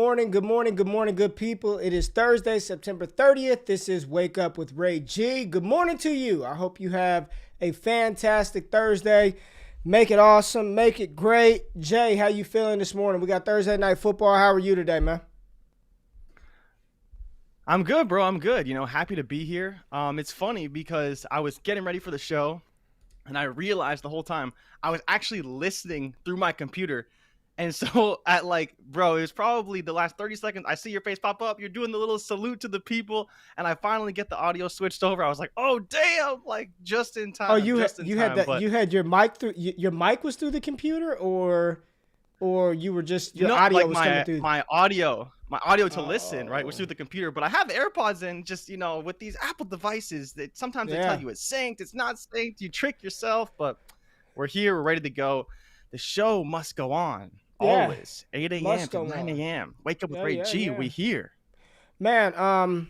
morning, good morning, good morning, good people. It is Thursday, September 30th. This is Wake Up with Ray G. Good morning to you. I hope you have a fantastic Thursday. Make it awesome, make it great. Jay, how you feeling this morning? We got Thursday night football. How are you today, man? I'm good, bro. I'm good. Happy to be here. It's funny because I was getting ready for the show and I realized the whole time I was actually listening through my computer. And so bro, it was probably the last 30 seconds. I see your face pop up. You're doing the little salute to the people. And I finally get the audio switched over. I was like, oh, damn, like just in Oh, time, you just in you had time. that But you had your mic through your mic was through the computer, or you were just your no, audio like was coming my through. my audio, my audio to listen, right, was through Oh, the computer. But I have AirPods in. Just with these Apple devices, that sometimes they tell yeah. you it's synced, it's not synced. You trick yourself. But we're here, we're ready to go. The show must go on. Yeah. Always 8 a.m. Must to go 9 on. a.m. Wake up with Yeah, Ray yeah, G. We yeah. here. Man,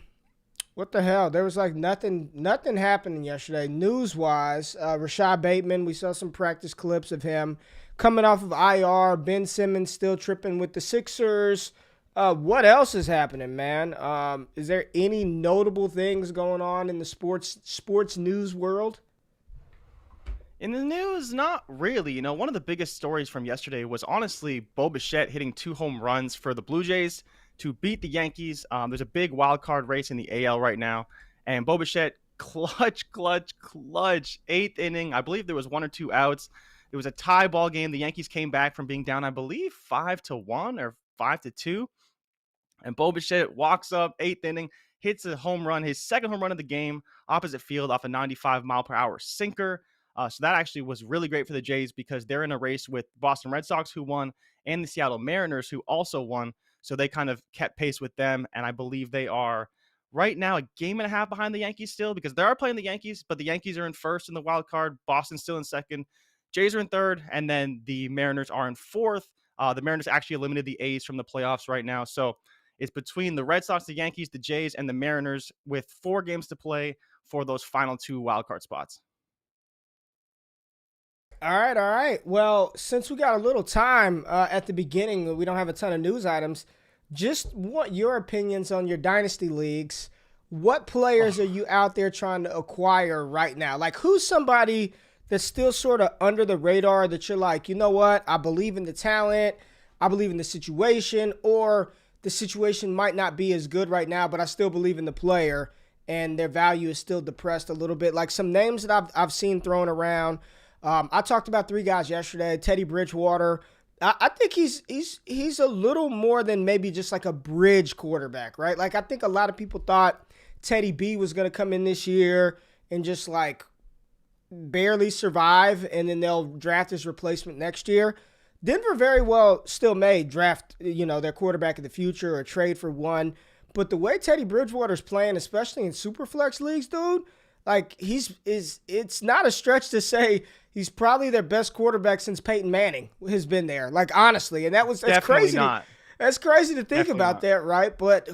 what the hell? There was like nothing happening yesterday news wise. Rashad Bateman, we saw some practice clips of him coming off of IR. Ben Simmons still tripping with the Sixers. What else is happening, man? Is there any notable things going on in the sports news world? In the news, not really. One of the biggest stories from yesterday was honestly Bo Bichette hitting 2 home runs for the Blue Jays to beat the Yankees. There's a big wild card race in the AL right now, and Bo Bichette clutch, eighth inning. I believe there was one or two outs. It was a tie ball game. The Yankees came back from being down, I believe, 5-1 or 5-2, and Bo Bichette walks up eighth inning, hits a home run, his second home run of the game, opposite field off a 95-mile-per-hour sinker. So that actually was really great for the Jays because they're in a race with Boston Red Sox, who won, and the Seattle Mariners, who also won. So they kind of kept pace with them, and I believe they are right now a game and a half behind the Yankees still, because they are playing the Yankees, but the Yankees are in first in the wild card. Boston's still in second. Jays are in third, and then the Mariners are in fourth. The Mariners actually eliminated the A's from the playoffs right now. So it's between the Red Sox, the Yankees, the Jays, and the Mariners with 4 games to play for those final 2 wildcard spots. All right, all right. Well, since we got a little time at the beginning, we don't have a ton of news items. Just want your opinions on your dynasty leagues. What players are Oh, you out there trying to acquire right now? Like, who's somebody that's still sort of under the radar that you're like, you know what? I believe in the talent, I believe in the situation, or the situation might not be as good right now, but I still believe in the player and their value is still depressed a little bit. Like some names that I've seen thrown around. I talked about three guys yesterday. Teddy Bridgewater. I think he's a little more than maybe just like a bridge quarterback, right? Like I think a lot of people thought Teddy B was going to come in this year and just like barely survive, and then they'll draft his replacement next year. Denver very well still may draft, their quarterback of the future or trade for one. But the way Teddy Bridgewater's playing, especially in superflex leagues, dude, like it's not a stretch to say he's probably their best quarterback since Peyton Manning has been there. Like honestly, and that's definitely crazy. not. That's crazy to think Definitely about not. that, right? But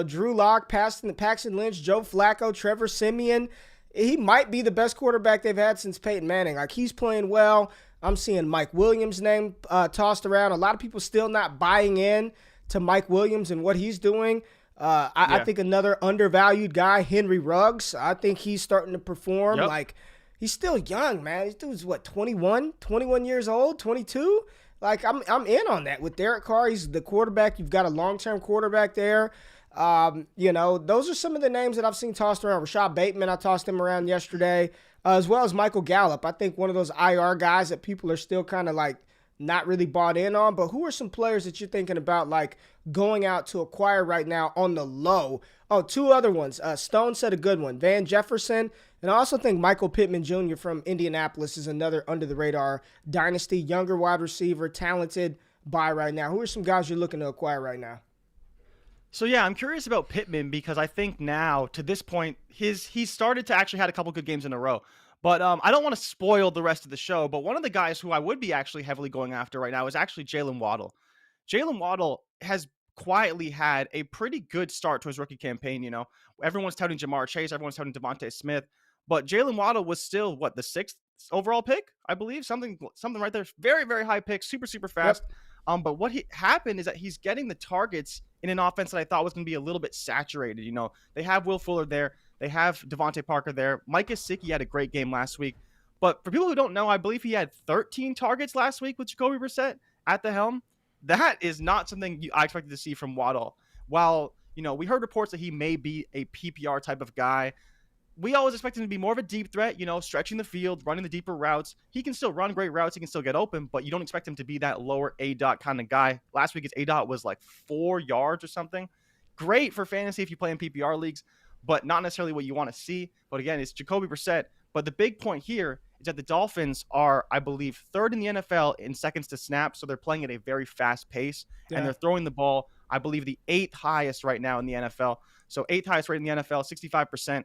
Drew Lock, Paxton Lynch, Joe Flacco, Trevor Simeon, he might be the best quarterback they've had since Peyton Manning. Like he's playing well. I'm seeing Mike Williams' name tossed around. A lot of people still not buying in to Mike Williams and what he's doing. I Yeah. think another undervalued guy, Henry Ruggs. I think he's starting to perform. Yep. Like he's still young, man. This dude's what 21 years old, 22. Like I'm in on that with Derek Carr. He's the quarterback. You've got a long-term quarterback there. Those are some of the names that I've seen tossed around. Rashad Bateman, I tossed him around yesterday, as well as Michael Gallup. I think one of those IR guys that people are still kind of like not really bought in on. But who are some players that you're thinking about like going out to acquire right now on the low? Oh, two other ones. Stone said a good one. Van Jefferson. And I also think Michael Pittman Jr. from Indianapolis is another under the radar dynasty, younger wide receiver, talented buy right now. Who are some guys you're looking to acquire right now? So yeah, I'm curious about Pittman because I think now to this point, he's started to actually had a couple good games in a row. But I don't want to spoil the rest of the show. But one of the guys who I would be actually heavily going after right now is actually Jaylen Waddle. Jaylen Waddle has quietly had a pretty good start to his rookie campaign. Everyone's touting Jamar Chase, everyone's touting Devontae Smith, but Jaylen Waddle was still the sixth overall pick, I believe, something right there. Very very high pick, super super Yep. fast. But what happened is that he's getting the targets in an offense that I thought was going to be a little bit saturated. They have Will Fuller there. They have Devontae Parker there. Mike Gesicki had a great game last week. But for people who don't know, I believe he had 13 targets last week with Jacoby Brissett at the helm. That is not something I expected to see from Waddle. While, we heard reports that he may be a PPR type of guy, we always expect him to be more of a deep threat, stretching the field, running the deeper routes. He can still run great routes. He can still get open, but you don't expect him to be that lower A-dot kind of guy. Last week, his A-dot was like 4 yards or something. Great for fantasy if you play in PPR leagues, but not necessarily what you want to see. But again, it's Jacoby Brissett. But the big point here is that the Dolphins are, I believe, third in the NFL in seconds to snap, so they're playing at a very fast pace, and they're throwing the ball, I believe, the 8th highest right now in the NFL. So 8th highest rate in the NFL, 65%.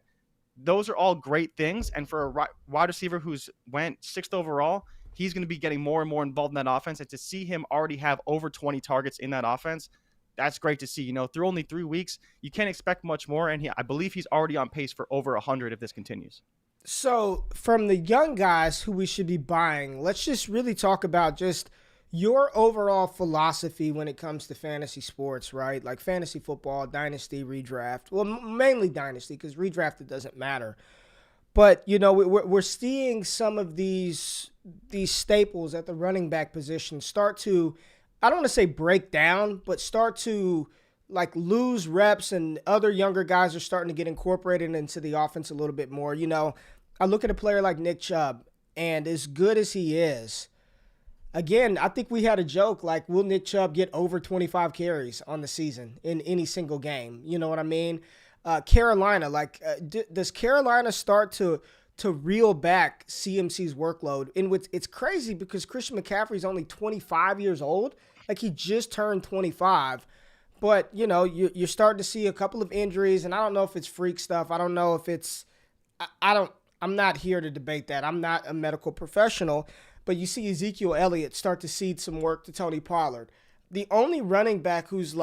Those are all great things. And for a wide receiver who's went 6th overall, he's going to be getting more and more involved in that offense. And to see him already have over 20 targets in that offense, that's great to see. Through only 3 weeks, you can't expect much more. And I believe he's already on pace for over 100 if this continues. So from the young guys who we should be buying, let's just really talk about just your overall philosophy when it comes to fantasy sports, right? Like fantasy football, dynasty, redraft. Well, mainly dynasty, because redraft, it doesn't matter. But, we're seeing some of these staples at the running back position start to, I don't want to say break down, but start to like lose reps, and other younger guys are starting to get incorporated into the offense a little bit more. I look at a player like Nick Chubb, and as good as he is, again, I think we had a joke like, will Nick Chubb get over 25 carries on the season in any single game? You know what I mean? Carolina, does Carolina start to reel back CMC's workload? And it's crazy because Christian McCaffrey is only 25 years old. Like, he just turned 25. But, you're starting to see a couple of injuries, and I don't know if it's freak stuff. I don't know if it's I'm not here to debate that. I'm not a medical professional. But you see Ezekiel Elliott start to cede some work to Tony Pollard. The only running back who's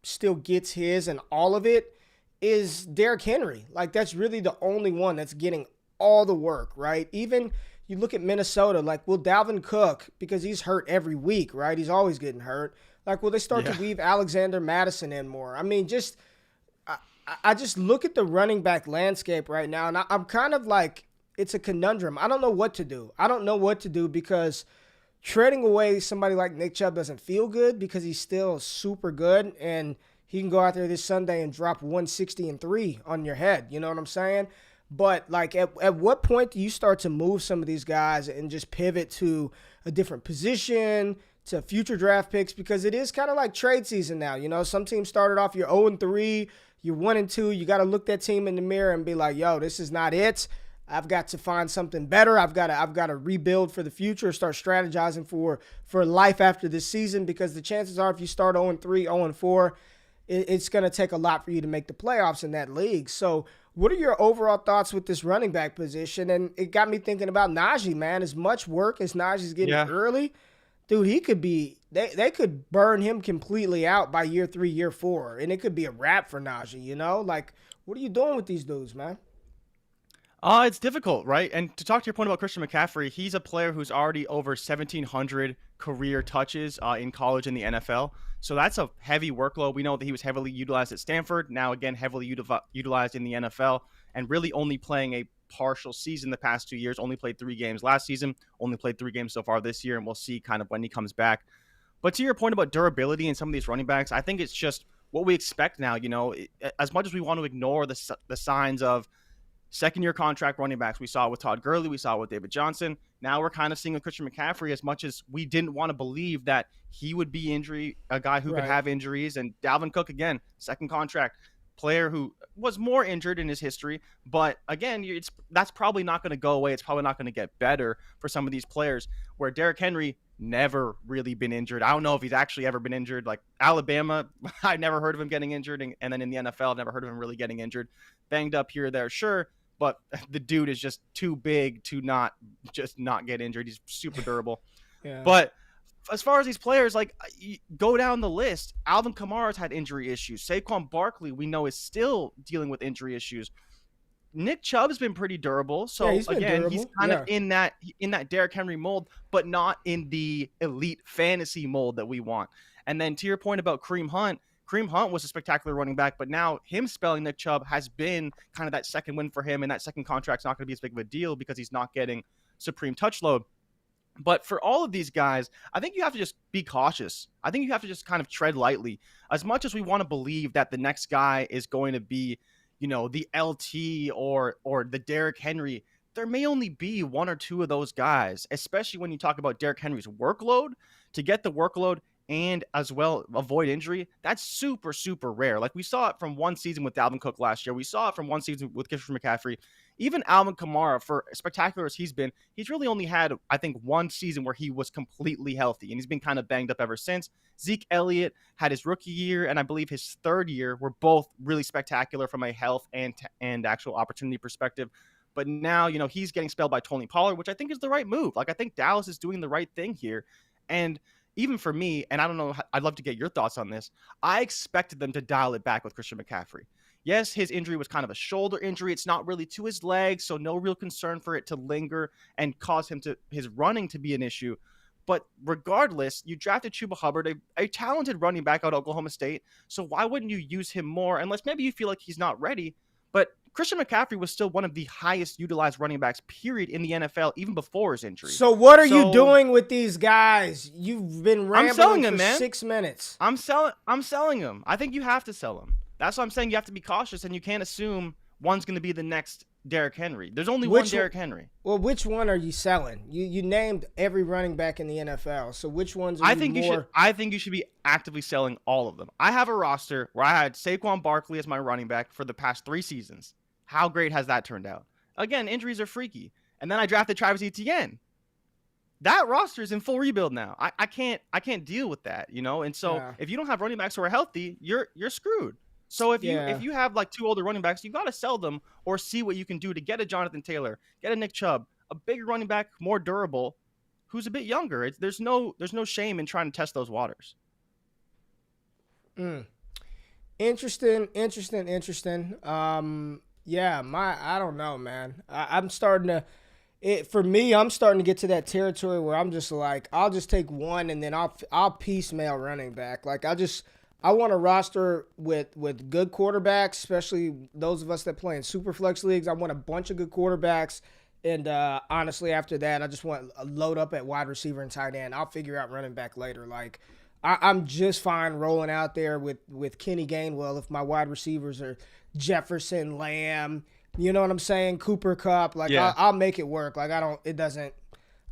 still gets his and all of it is Derrick Henry. That's really the only one that's getting all the work, right? Even you look at Minnesota, will Dalvin Cook, because he's hurt every week, right? He's always getting hurt. Will they start to weave Alexander Madison in more? I mean, I just look at the running back landscape right now, and I'm kind of it's a conundrum. I don't know what to do. I don't know what to do because trading away somebody like Nick Chubb doesn't feel good because he's still super good, and he can go out there this Sunday and drop 160 on your head. You know what I'm saying? But at what point do you start to move some of these guys and just pivot to a different position, to future draft picks? Because it is kind of like trade season now. Some teams started off, you're 0-3, you're 1-2. You got to look that team in the mirror and be like, yo, this is not it. I've got to find something better. I've got to rebuild for the future, start strategizing for life after this season, because the chances are if you start 0-3, 0-4, it's going to take a lot for you to make the playoffs in that league. So what are your overall thoughts with this running back position? And it got me thinking about Najee, man. As much work as Najee's getting early, dude, he could be they could burn him completely out by year 3, year 4, and it could be a wrap for Najee, What are you doing with these dudes, man? It's difficult, right? And to talk to your point about Christian McCaffrey, he's a player who's already over 1,700 career touches in college and the NFL. So that's a heavy workload. We know that he was heavily utilized at Stanford, now again heavily utilized in the NFL, and really only playing a partial season the past 2 years. Only played 3 games last season, only played 3 games so far this year, and we'll see kind of when he comes back. But to your point about durability and some of these running backs, I think it's just what we expect now. As much as we want to ignore the signs of second-year contract running backs, we saw it with Todd Gurley, we saw it with David Johnson. Now we're kind of seeing with Christian McCaffrey, as much as we didn't want to believe that he would be a guy who could have injuries. And Dalvin Cook, again, second contract, player who was more injured in his history. But again, that's probably not going to go away. It's probably not going to get better for some of these players, where Derrick Henry never really been injured. I don't know if he's actually ever been injured. Like Alabama, I never heard of him getting injured. And then in the NFL, I've never heard of him really getting injured. Banged up here or there, sure. But the dude is just too big to not get injured. He's super durable. But as far as these players, go down the list. Alvin Kamara's had injury issues. Saquon Barkley, we know, is still dealing with injury issues. Nick Chubb's been pretty durable. Yeah, So he's been again, he's durable. kind of Yeah. in that Derrick Henry mold, but not in the elite fantasy mold that we want. And then to your point about Kareem Hunt was a spectacular running back, but now him spelling Nick Chubb has been kind of that second win for him, and that second contract's not going to be as big of a deal because he's not getting supreme touch load. But for all of these guys, I think you have to just be cautious. I think you have to just kind of tread lightly. As much as we want to believe that the next guy is going to be, the LT or the Derrick Henry, there may only be one or two of those guys, especially when you talk about Derrick Henry's workload. To get the workload and as well avoid injury, that's super, super rare. Like we saw it from one season with Dalvin Cook last year. We saw it from one season with Christian McCaffrey. Even Alvin Kamara, for spectacular as he's been, he's really only had, I think, one season where he was completely healthy, and he's been kind of banged up ever since. Zeke Elliott had his rookie year, and I believe his third year were both really spectacular from a health and actual opportunity perspective. But now, he's getting spelled by Tony Pollard, which I think is the right move. Like, I think Dallas is doing the right thing here. And even for me, and I don't know, I'd love to get your thoughts on this, I expected them to dial it back with Christian McCaffrey. Yes, his injury was kind of a shoulder injury. It's not really to his legs, so no real concern for it to linger and cause his running to be an issue. But regardless, you drafted Chuba Hubbard, a talented running back out of Oklahoma State. So why wouldn't you use him more? Unless maybe you feel like he's not ready. But Christian McCaffrey was still one of the highest utilized running backs, period, in the NFL, even before his injury. So what are you doing with these guys? You've been rambling for man. 6 minutes. I'm selling them. I think you have to sell them. That's what I'm saying. You have to be cautious, and you can't assume one's going to be the next Derrick Henry. There's only one Derrick Henry. Well, which one are you selling? You named every running back in the NFL. So which ones are I think you should be actively selling all of them. I have a roster where I had Saquon Barkley as my running back for the past 3 seasons. How great has that turned out? Again, injuries are freaky. And then I drafted Travis Etienne. That roster is in full rebuild now. I can't deal with that, And so if you don't have running backs who are healthy, you're screwed. So if you have like 2 older running backs, you got to sell them or see what you can do to get a Jonathan Taylor, get a Nick Chubb, a bigger running back, more durable, who's a bit younger. There's no shame in trying to test those waters. Interesting. I don't know, man. I'm starting to get to that territory where I'm just like, I'll just take one and then I'll piecemeal running back. Like I want a roster with good quarterbacks, especially those of us that play in super flex leagues. I want a bunch of good quarterbacks. And honestly, after that, I just want a load up at wide receiver and tight end. I'll figure out running back later. Like I'm just fine rolling out there with Kenny Gainwell if my wide receivers are Jefferson, Lamb, you know what I'm saying? Cooper Kupp. Like I'll make it work. Like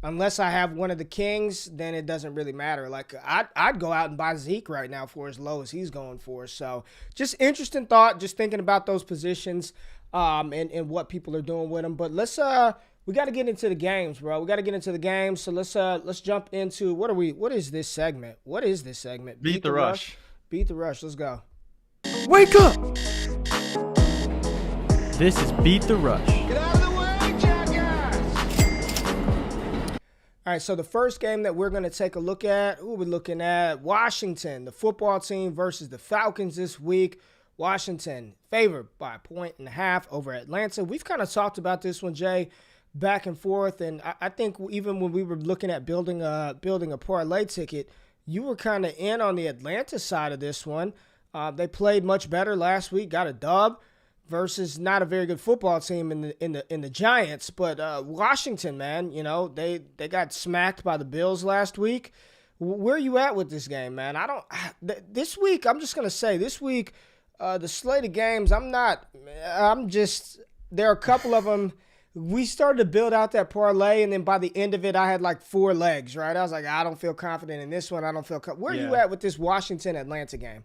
unless I have one of the Kings, then it doesn't really matter. Like I'd go out and buy Zeke right now for as low as he's going for. So just interesting thought, just thinking about those positions and what people are doing with them. But we got to get into the games, bro. We got to get into the games. So let's jump into what is this segment? Beat the Rush. Beat the Rush. Let's go. Wake up. This is Beat the Rush. Get out of the way, jackass! All right, so the first game that we're going to take a look at, we're looking at Washington, the football team versus the Falcons this week. Washington favored by 1.5 over Atlanta. We've kind of talked about this one, Jay, back and forth, and I think even when we were looking at building a parlay ticket, you were kind of in on the Atlanta side of this one. They played much better last week, got a dub versus not a very good football team in the Giants, but Washington, man, they got smacked by the Bills last week. Where are you at with this game, man? This week, I'm just gonna say this week, the slate of games, there are a couple of them. We started to build out that parlay, and then by the end of it, I had like 4 legs, right? I was like, I don't feel confident in this one. I don't feel where are you at with this Washington-Atlanta game?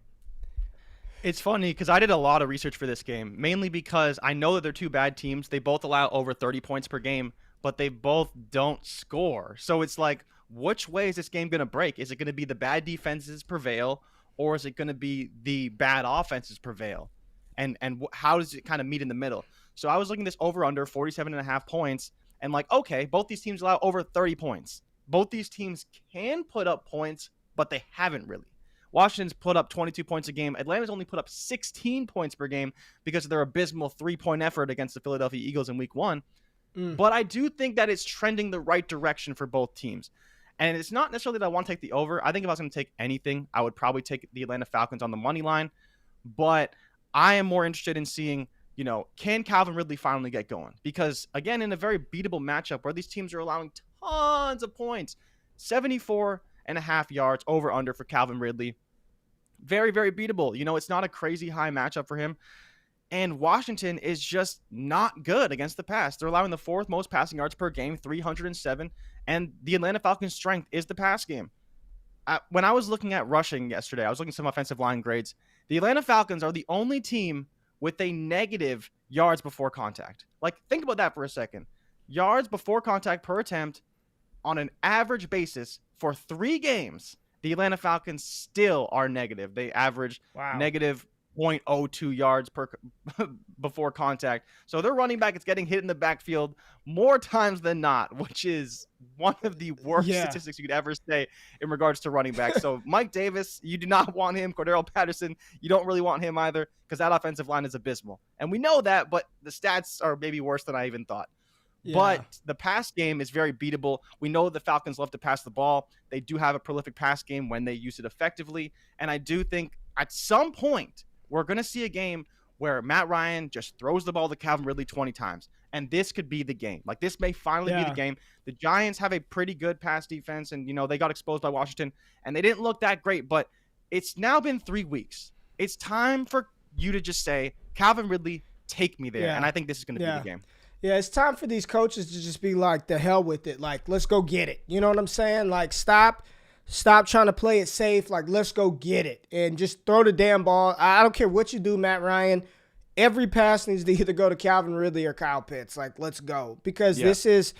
It's funny because I did a lot of research for this game, mainly because I know that they're 2 bad teams. They both allow over 30 points per game, but they both don't score. So it's like, which way is this game going to break? Is it going to be the bad defenses prevail, or is it going to be the bad offenses prevail? And how does it kind of meet in the middle? So I was looking at this over-under 47.5 points, and like, okay, both these teams allow over 30 points. Both these teams can put up points, but they haven't really. Washington's put up 22 points a game. Atlanta's only put up 16 points per game because of their abysmal 3-point effort against the Philadelphia Eagles in week 1. But I do think that it's trending the right direction for both teams. And it's not necessarily that I want to take the over. I think if I was going to take anything, I would probably take the Atlanta Falcons on the money line. But I am more interested in seeing, can Calvin Ridley finally get going? Because, again, in a very beatable matchup where these teams are allowing tons of points, 74.5 yards over under for Calvin Ridley. Very, very beatable. It's not a crazy high matchup for him. And Washington is just not good against the pass. They're allowing the 4th most passing yards per game, 307. And the Atlanta Falcons' strength is the pass game. When I was looking at rushing yesterday, I was looking at some offensive line grades. The Atlanta Falcons are the only team with a negative yards before contact. Like, think about that for a second. Yards before contact per attempt on an average basis for 3 games, the Atlanta Falcons still are negative. They average negative 0.02 yards per before contact. So their running back is getting hit in the backfield more times than not, which is one of the worst statistics you could ever say in regards to running back. So Mike Davis, you do not want him. Cordero Patterson, you don't really want him either because that offensive line is abysmal. And we know that, but the stats are maybe worse than I even thought. Yeah. But the pass game is very beatable. We know the Falcons love to pass the ball. They do have a prolific pass game when they use it effectively. And I do think at some point, we're going to see a game where Matt Ryan just throws the ball to Calvin Ridley 20 times. And this could be the game. Like, this may finally be the game. The Giants have a pretty good pass defense, and, they got exposed by Washington, and they didn't look that great. But it's now been 3 weeks. It's time for you to just say, Calvin Ridley, take me there. And I think this is going to be the game. Yeah, it's time for these coaches to just be like, the hell with it. Like, let's go get it. You know what I'm saying? Like, stop trying to play it safe. Like, let's go get it and just throw the damn ball. I don't care what you do, Matt Ryan. Every pass needs to either go to Calvin Ridley or Kyle Pitts. Like, let's go. Because this is,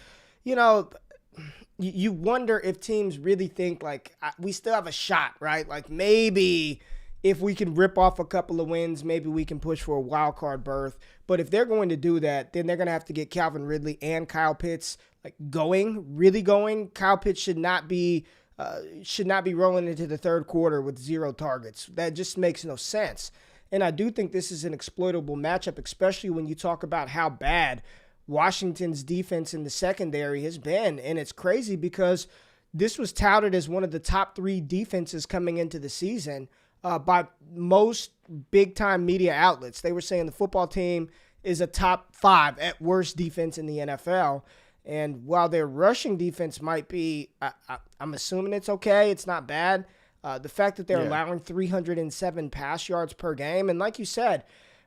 you wonder if teams really think, like, we still have a shot, right? Like, maybe if we can rip off a couple of wins, maybe we can push for a wild card berth. But if they're going to do that, then they're going to have to get Calvin Ridley and Kyle Pitts, like, really going. Kyle Pitts should not be rolling into the third quarter with 0 targets. That just makes no sense. And I do think this is an exploitable matchup, especially when you talk about how bad Washington's defense in the secondary has been. And it's crazy because this was touted as one of the top 3 defenses coming into the season by most big-time media outlets. They were saying the football team is a top 5 at worst defense in the NFL. And while their rushing defense might be, I'm assuming it's okay, it's not bad. The fact that they're allowing 307 pass yards per game. And like you said,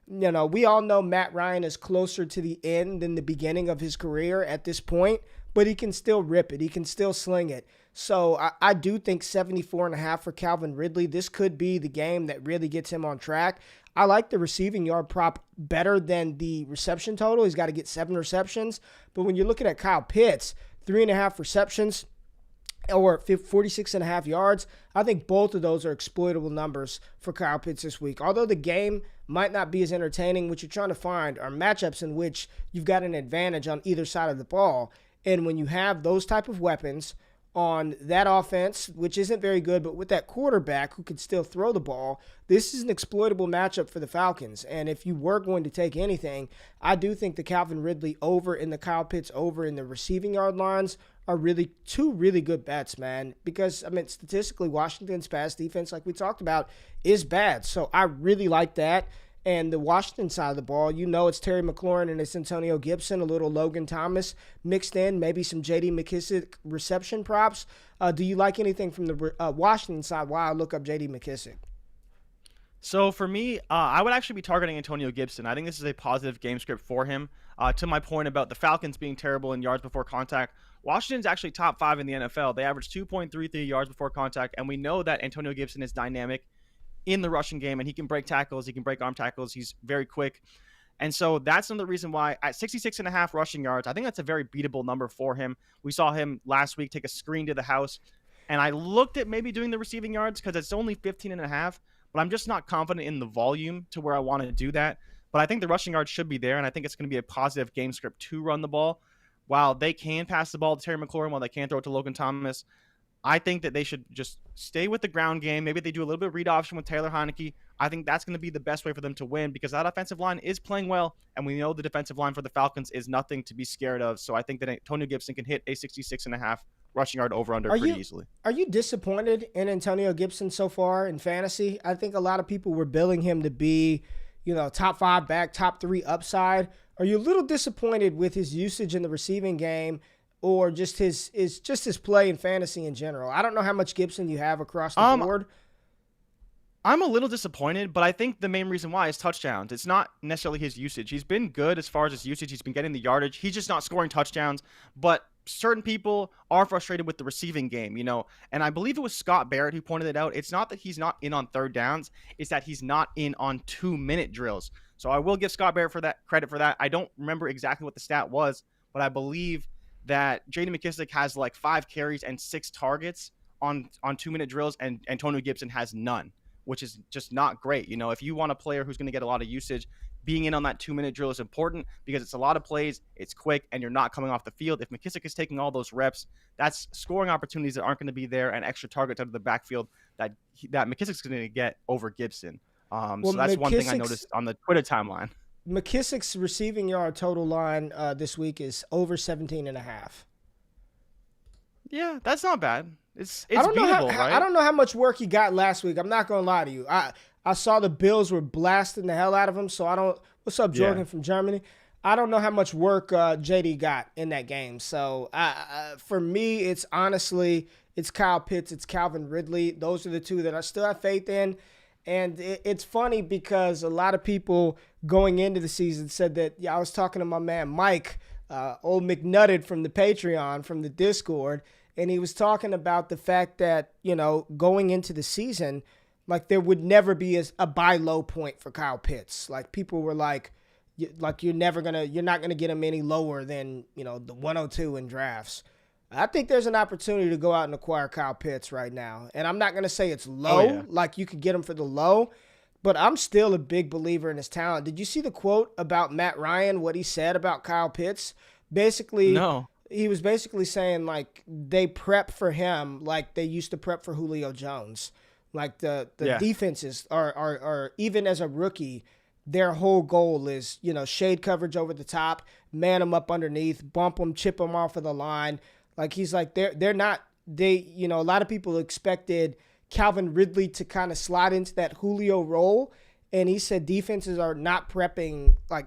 we all know Matt Ryan is closer to the end than the beginning of his career at this point, but he can still rip it. He can still sling it. So I do think 74.5 for Calvin Ridley. This could be the game that really gets him on track. I like the receiving yard prop better than the reception total. He's got to get 7 receptions. But when you're looking at Kyle Pitts, 3.5 receptions or 46.5 yards, I think both of those are exploitable numbers for Kyle Pitts this week. Although the game might not be as entertaining, what you're trying to find are matchups in which you've got an advantage on either side of the ball. And when you have those type of weapons on that offense, which isn't very good, but with that quarterback who can still throw the ball, this is an exploitable matchup for the Falcons. And if you were going to take anything, I do think the Calvin Ridley over and the Kyle Pitts over in the receiving yard lines are really 2 really good bets, man. Because, statistically, Washington's pass defense, like we talked about, is bad. So I really like that. And the Washington side of the ball, it's Terry McLaurin and it's Antonio Gibson, a little Logan Thomas mixed in, maybe some J.D. McKissick reception props. Do you like anything from the Washington side while I look up J.D. McKissick? So for me, I would actually be targeting Antonio Gibson. I think this is a positive game script for him. To my point about the Falcons being terrible in yards before contact, Washington's actually top 5 in the NFL. They average 2.33 yards before contact, and we know that Antonio Gibson is dynamic in the rushing game, and he can break tackles, he can break arm tackles, he's very quick. And so that's another reason why at 66.5 rushing yards, I think that's a very beatable number for him. We saw him last week take a screen to the house, and I looked at maybe doing the receiving yards because it's only 15.5, but I'm just not confident in the volume to where I want to do that. But I think the rushing yards should be there, and I think it's going to be a positive game script to run the ball. While they can pass the ball to Terry McLaurin, while they can throw it to Logan Thomas, I think that they should just stay with the ground game. Maybe they do a little bit of read option with Taylor Heineke. I think that's going to be the best way for them to win because that offensive line is playing well, and we know the defensive line for the Falcons is nothing to be scared of. So I think that Antonio Gibson can hit a 66.5 rushing yard over-under pretty easily. Are you disappointed in Antonio Gibson so far in fantasy? I think a lot of people were billing him to be, top 5 back, top 3 upside. Are you a little disappointed with his usage in the receiving game or just his play in fantasy in general? I don't know how much Gibson you have across the board. I'm a little disappointed, but I think the main reason why is touchdowns. It's not necessarily his usage. He's been good as far as his usage. He's been getting the yardage. He's just not scoring touchdowns. But certain people are frustrated with the receiving game, and I believe it was Scott Barrett who pointed it out. It's not that he's not in on third downs. It's that he's not in on 2-minute drills. So I will give Scott Barrett credit for that. I don't remember exactly what the stat was, but I believe that J.D. McKissic has like 5 carries and 6 targets on 2-minute drills, and Antonio Gibson has none, which is just not great. If you want a player who's going to get a lot of usage, being in on that 2-minute drill is important because it's a lot of plays, it's quick, and you're not coming off the field. If McKissic is taking all those reps, that's scoring opportunities that aren't going to be there and extra targets out of the backfield that McKissic's going to get over Gibson. So that's one thing I noticed on the Twitter timeline. McKissic's receiving yard total line this week is over 17.5. Yeah, that's not bad. It's I don't beatable, know right? I don't know how much work he got last week. I'm not gonna lie to you. I saw the Bills were blasting the hell out of him. So I don't. What's up, Jordan from Germany? I don't know how much work JD got in that game. So for me, it's honestly Kyle Pitts, it's Calvin Ridley. Those are the two that I still have faith in. And it's funny because a lot of people going into the season said that. I was talking to my man Mike, old McNutted from the Patreon, from the Discord. And he was talking about the fact that, going into the season, like there would never be a buy low point for Kyle Pitts. Like people were like you're not going to get him any lower than, the 102 in drafts. I think there's an opportunity to go out and acquire Kyle Pitts right now. And I'm not going to say it's low, like you could get him for the low, but I'm still a big believer in his talent. Did you see the quote about Matt Ryan, what he said about Kyle Pitts? Basically, no. He was basically saying, like, they prep for him like they used to prep for Julio Jones. Like, the defenses are, even as a rookie, their whole goal is, shade coverage over the top, man them up underneath, bump them, chip them off of the line. Like, he's like, they're not, a lot of people expected Calvin Ridley to kind of slide into that Julio role. And he said defenses are not prepping, like,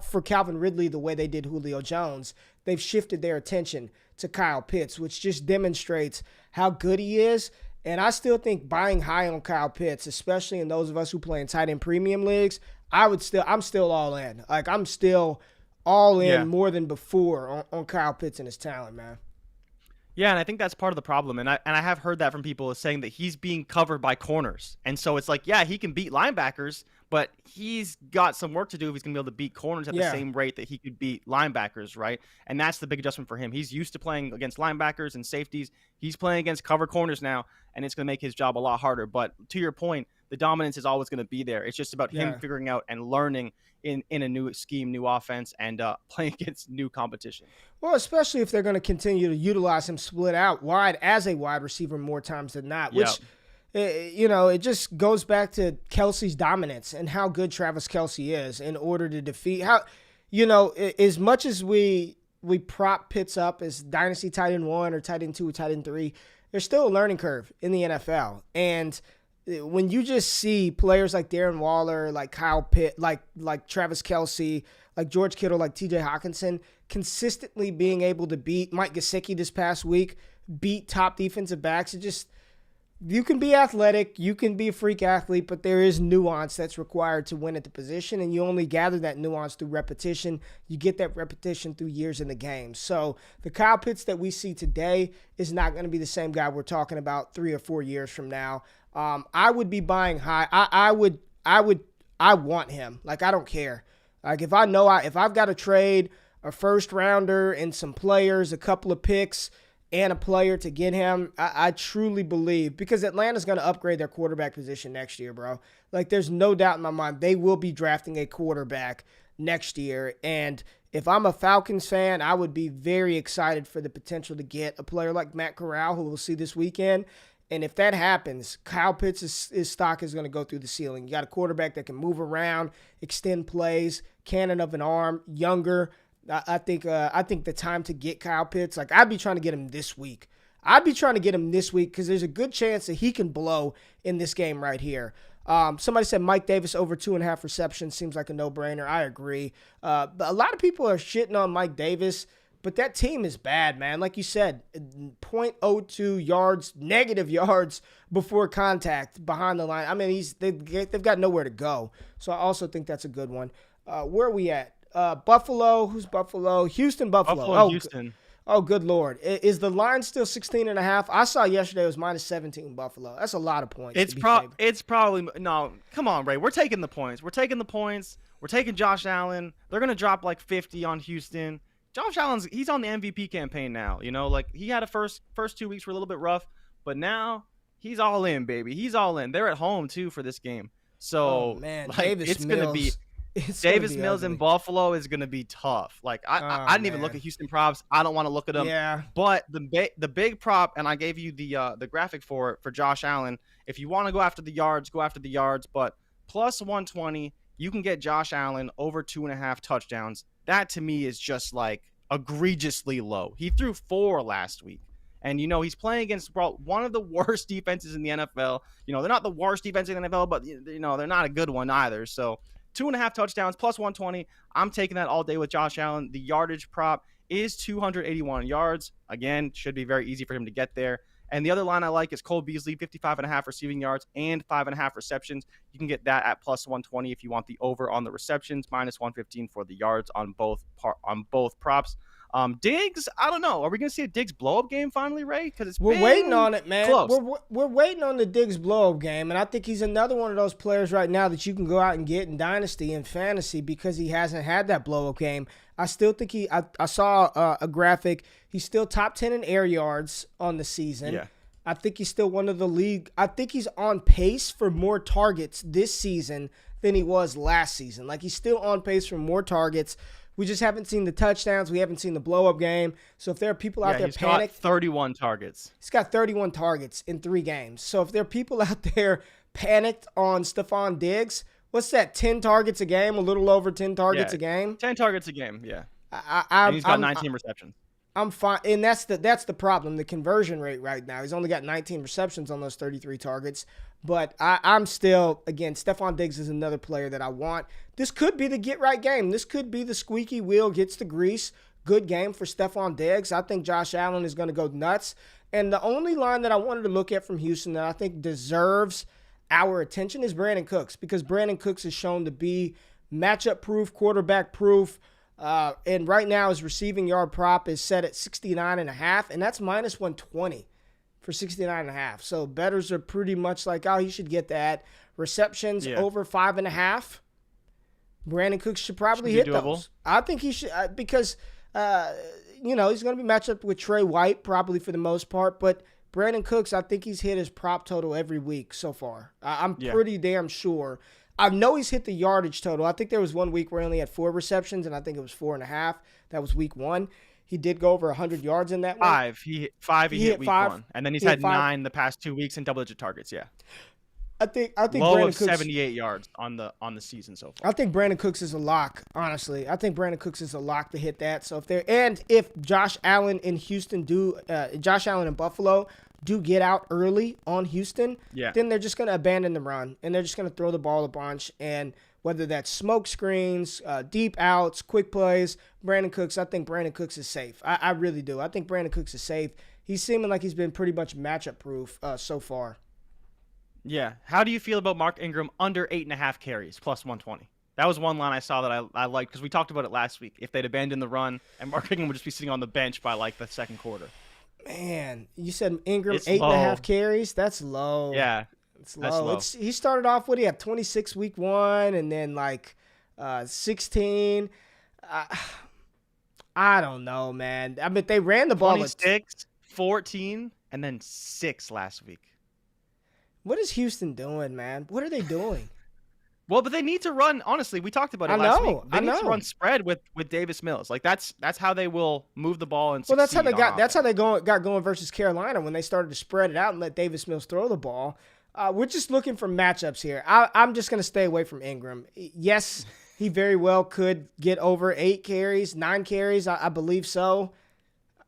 for Calvin Ridley the way they did Julio Jones. They've shifted their attention to Kyle Pitts, which just demonstrates how good he is. And I still think buying high on Kyle Pitts, especially in those of us who play in tight end premium leagues, I'm still all in. Like, I'm still all in more than before on Kyle Pitts and his talent, man. Yeah, and I think that's part of the problem. And I have heard that from people saying that he's being covered by corners. And so it's like, he can beat linebackers, but he's got some work to do if he's going to be able to beat corners at the same rate that he could beat linebackers, right? And that's the big adjustment for him. He's used to playing against linebackers and safeties. He's playing against cover corners now, and it's going to make his job a lot harder. But to your point, the dominance is always going to be there. It's just about him figuring out and learning in a new scheme, new offense, and playing against new competition. Well, especially if they're going to continue to utilize him split out wide as a wide receiver more times than not, which – it just goes back to Kelsey's dominance and how good Travis Kelce is in order to defeat as much as we prop Pitts up as dynasty tight end 1 or tight end 2 or tight end 3, there's still a learning curve in the NFL. And when you just see players like Darren Waller, like Kyle Pitt, like Travis Kelce, like George Kittle, like TJ Hawkinson, consistently being able to beat Mike Gesicki this past week, beat top defensive backs, you can be athletic, you can be a freak athlete, but there is nuance that's required to win at the position, and you only gather that nuance through repetition. You get that repetition through years in the game. So the Kyle Pitts that we see today is not going to be the same guy we're talking about 3 or 4 years from now. I would be buying high. I want him. Like, I don't care. Like, if I've got to trade a first rounder and some players, a couple of picks, and a player to get him, I truly believe, because Atlanta's going to upgrade their quarterback position next year, bro. Like, there's no doubt in my mind they will be drafting a quarterback next year. And If I'm a Falcons fan, I would be very excited for the potential to get a player like Matt Corral, who we'll see this weekend. And if that happens, Kyle Pitts' his stock is going to go through the ceiling. You got a quarterback that can move around, extend plays, cannon of an arm, younger. I think the time to get Kyle Pitts, like I'd be trying to get him this week. Because there's a good chance that he can blow in this game right here. Somebody said Mike Davis over 2.5 receptions seems like a no-brainer. I agree. But a lot of people are shitting on Mike Davis, but that team is bad, man. Like you said, 0.02 yards, negative yards before contact behind the line. I mean, they've got nowhere to go. So I also think that's a good one. Where are we at? Buffalo. Who's Buffalo? Houston, Buffalo. Buffalo, Houston. Oh, good Lord. Is the line still 16.5? I saw yesterday it was minus 17 Buffalo. That's a lot of points. It's probably – no, come on, Ray. We're taking the points. We're taking Josh Allen. They're going to drop like 50 on Houston. Josh Allen's – he's on the MVP campaign now. You know, like he had a first 2 weeks were a little bit rough, but now he's all in, baby. He's all in. They're at home, too, for this game. So, man, like, Davis Mills. Davis Mills in Buffalo is going to be tough. Like I didn't even look at Houston props. I don't want to look at them. Yeah. But the big prop, and I gave you the graphic for it for Josh Allen. If you want to go after the yards, go after the yards. But plus 120, you can get Josh Allen over 2.5 touchdowns. That to me is just like egregiously low. He threw 4 last week. And, you know, he's playing against one of the worst defenses in the NFL. You know, they're not the worst defense in the NFL, but, you know, they're not a good one either. So 2.5 touchdowns plus 120. I'm taking that all day with Josh Allen. The yardage prop is 281 yards. Again, should be very easy for him to get there. And the other line I like is Cole Beasley, 55.5 receiving yards and 5.5 receptions. You can get that at plus 120 if you want the over on the receptions, minus 115 for the yards on both props. Diggs, I don't know. Are we going to see a Diggs blow-up game finally, Ray? Because we're waiting on it, man. Close. We're waiting on the Diggs blow-up game, and I think he's another one of those players right now that you can go out and get in Dynasty and Fantasy because he hasn't had that blow-up game. I still think I saw a graphic. He's still top 10 in air yards on the season. Yeah. I think he's still one of the league. I think he's on pace for more targets this season than he was last season. Like, he's still on pace for more targets. We just haven't seen the touchdowns. We haven't seen the blow-up game. So if there are people out there panicked. He's got 31 targets. He's got 31 targets in 3 games. So if there are people out there panicked on Stephon Diggs, what's that, 10 targets a game, a little over 10 targets a game? 10 targets a game, yeah. And he's got 19 receptions. I'm fine. And that's the problem, the conversion rate right now. He's only got 19 receptions on those 33 targets. But I'm still, again, Stephon Diggs is another player that I want. This could be the get-right game. This could be the squeaky wheel gets the grease. Good game for Stephon Diggs. I think Josh Allen is going to go nuts. And the only line that I wanted to look at from Houston that I think deserves our attention is Brandon Cooks, because Brandon Cooks is shown to be matchup-proof, quarterback-proof. And right now his receiving yard prop is set at 69.5, and that's minus 120 for 69.5. So bettors are pretty much like, oh, he should get that. Receptions over 5.5. Brandon Cooks should probably hit those. I think he should because, he's going to be matched up with Trey White probably for the most part. But Brandon Cooks, I think he's hit his prop total every week so far. I'm pretty damn sure. I know he's hit the yardage total. I think there was 1 week where he only had 4 receptions, and I think it was 4.5. That was week 1. He did go over 100 yards in that one. 5. He hit week 1. And then he's had 9 the past 2 weeks and double-digit targets, yeah. I think low Brandon of Cooks, 78 yards on the season so far. I think Brandon Cooks is a lock, honestly. I think Brandon Cooks is a lock to hit that. So if Josh Allen and Buffalo do get out early on Houston, then they're just going to abandon the run and they're just going to throw the ball a bunch. And whether that's smoke screens, deep outs, quick plays, I think Brandon Cooks is safe. I really do. I think Brandon Cooks is safe. He's seeming like he's been pretty much matchup proof so far. Yeah. How do you feel about Mark Ingram under 8.5 carries plus 120? That was one line I saw that I liked because we talked about it last week. If they'd abandoned the run and Mark Ingram would just be sitting on the bench by like the second quarter. Man, you said Ingram 8.5 carries? That's low. Yeah. It's low. He started off with 26 week 1 and then 16. I don't know, man. I mean, they ran the ball 26, 14, and then 6 last week. What is Houston doing, man? What are they doing? Well, but they need to run. Honestly, we talked about it I last know, week. They I need to know. run spread with Davis Mills. Like that's how they will move the ball and Well, that's how succeed they got. on That's how offense. they got going versus Carolina when they started to spread it out and let Davis Mills throw the ball. We're just looking for matchups here. I'm just gonna stay away from Ingram. Yes, he very well could get over 8 carries, 9 carries. I believe so.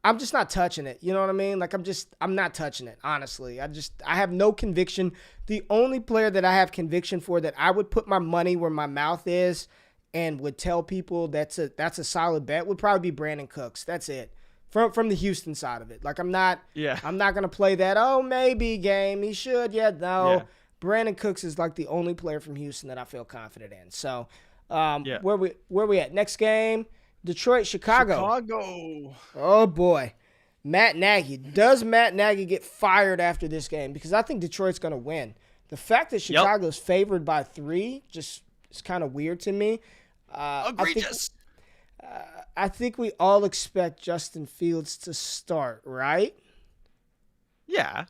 I'm just not touching it. You know what I mean? Like I'm not touching it. Honestly, I have no conviction. The only player that I have conviction for that I would put my money where my mouth is and would tell people that's a solid bet would probably be Brandon Cooks. That's it. From the Houston side of it. Like I'm not gonna play that. Oh, maybe game. He should. Yeah, no. Yeah. Brandon Cooks is like the only player from Houston that I feel confident in. So, Yeah. where we at? Next game, Detroit, Chicago. Chicago. Oh boy, Matt Nagy. Does Matt Nagy get fired after this game? Because I think Detroit's gonna win. The fact that Chicago's favored by 3 just is kind of weird to me. Egregious. I think we all expect Justin Fields to start, right? Yeah.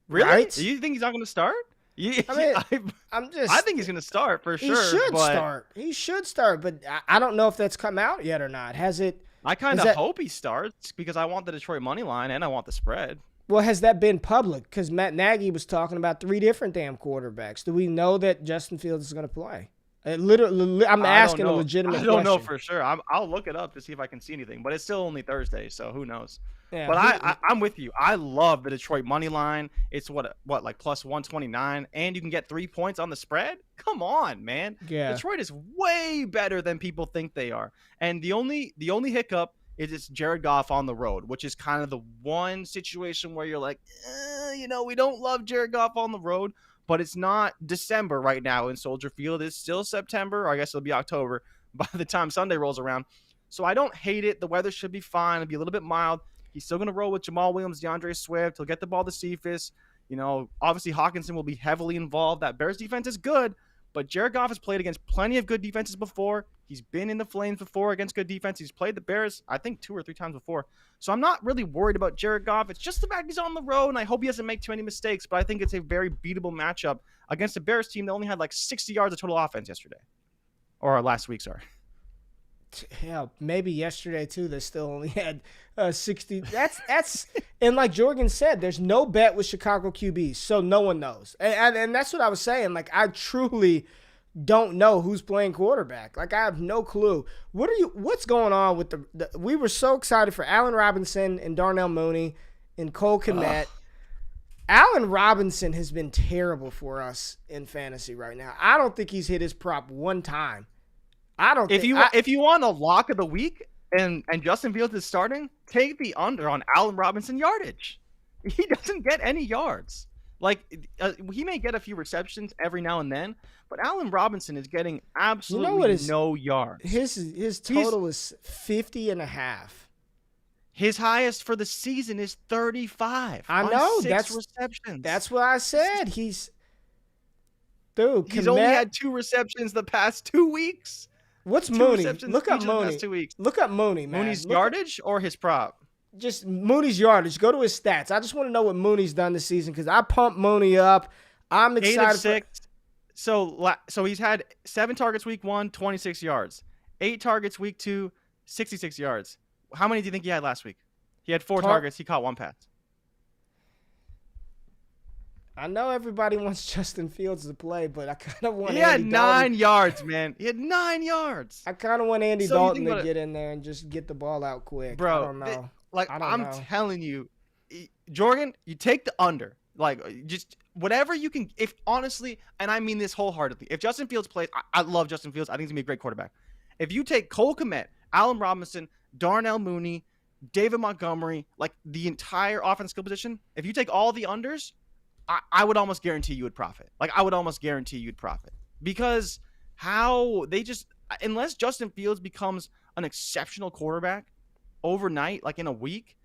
Really? Right? You think he's not going to start? Yeah, I mean, I think he's going to start for sure. He should but start. He should start, but I don't know if that's come out yet or not. Has it? I kind Is of that- hope he starts because I want the Detroit money line and I want the spread. Well, has that been public? Because Matt Nagy was talking about 3 different damn quarterbacks. Do we know that Justin Fields is going to play? Literally, I'm asking a legitimate question. I don't know for sure. I'll look it up to see if I can see anything, but it's still only Thursday, so who knows? Yeah, But I'm with you. I love the Detroit money line. It's what like plus 129, and you can get 3 points on the spread. Come on, man. Yeah. Detroit is way better than people think they are. And the only hiccup is it's Jared Goff on the road, which is kind of the one situation where you're like, we don't love Jared Goff on the road. But it's not December right now in Soldier Field. It's still September, or I guess it'll be October by the time Sunday rolls around. So I don't hate it. The weather should be fine. It'll be a little bit mild. He's still going to roll with Jamal Williams, DeAndre Swift. He'll get the ball to Cephas. Obviously Hawkinson will be heavily involved. That Bears defense is good, but Jared Goff has played against plenty of good defenses before. He's been in the flames before against good defense. He's played the Bears, I think, 2 or 3 times before. So I'm not really worried about Jared Goff. It's just the fact he's on the road, and I hope he doesn't make too many mistakes. But I think it's a very beatable matchup against a Bears team that only had like 60 yards of total offense yesterday. Or last week, sorry. Yeah, maybe yesterday too. They still only had 60. That's and like Jorgen said, there's no bet with Chicago QBs, so no one knows. And that's what I was saying. Like I truly don't know who's playing quarterback. Like I have no clue. What's going on with the we were so excited for Allen Robinson and Darnell Mooney and Cole Kmet. Allen Robinson has been terrible for us in fantasy right now. I don't think he's hit his prop one time. I don't If think you want a lock of the week and Justin Fields is starting, take the under on Allen Robinson yardage. He doesn't get any yards. Like he may get a few receptions every now and then, but Allen Robinson is getting absolutely no yards. His total is 50.5. His highest for the season is 35. I on know 6 receptions. That's what I said. He's only had 2 receptions the past 2 weeks. What's 2 Mooney? receptions Look up each of the Mooney. past 2 weeks. Look up Mooney, man. Mooney's yardage or his prop? Just Mooney's yardage. Go to his stats. I just want to know what Mooney's done this season because I pumped Mooney up. I'm 8 excited. of 6. So he's had 7 targets week 1, 26 yards. 8 targets week 2, 66 yards. How many do you think he had last week? He had 4 targets. He caught 1 pass. I know everybody wants Justin Fields to play, but I kind of want He had Andy 9 Dalton. yards, man. He had 9 yards. I kind of want Andy So you Dalton think to about it- get in there and just get the ball out quick. Bro, I don't know. I don't I'm know. telling you, Jorgen, you take the under. Like, just whatever you can. If honestly, and I mean this wholeheartedly, if Justin Fields plays, I love Justin Fields. I think he's going to be a great quarterback. If you take Cole Kmet, Allen Robinson, Darnell Mooney, David Montgomery, like the entire offense skill position, if you take all the unders, I would almost guarantee you would profit. Like, I would almost guarantee you'd profit. Because how they just, unless Justin Fields becomes an exceptional quarterback overnight, like in a week,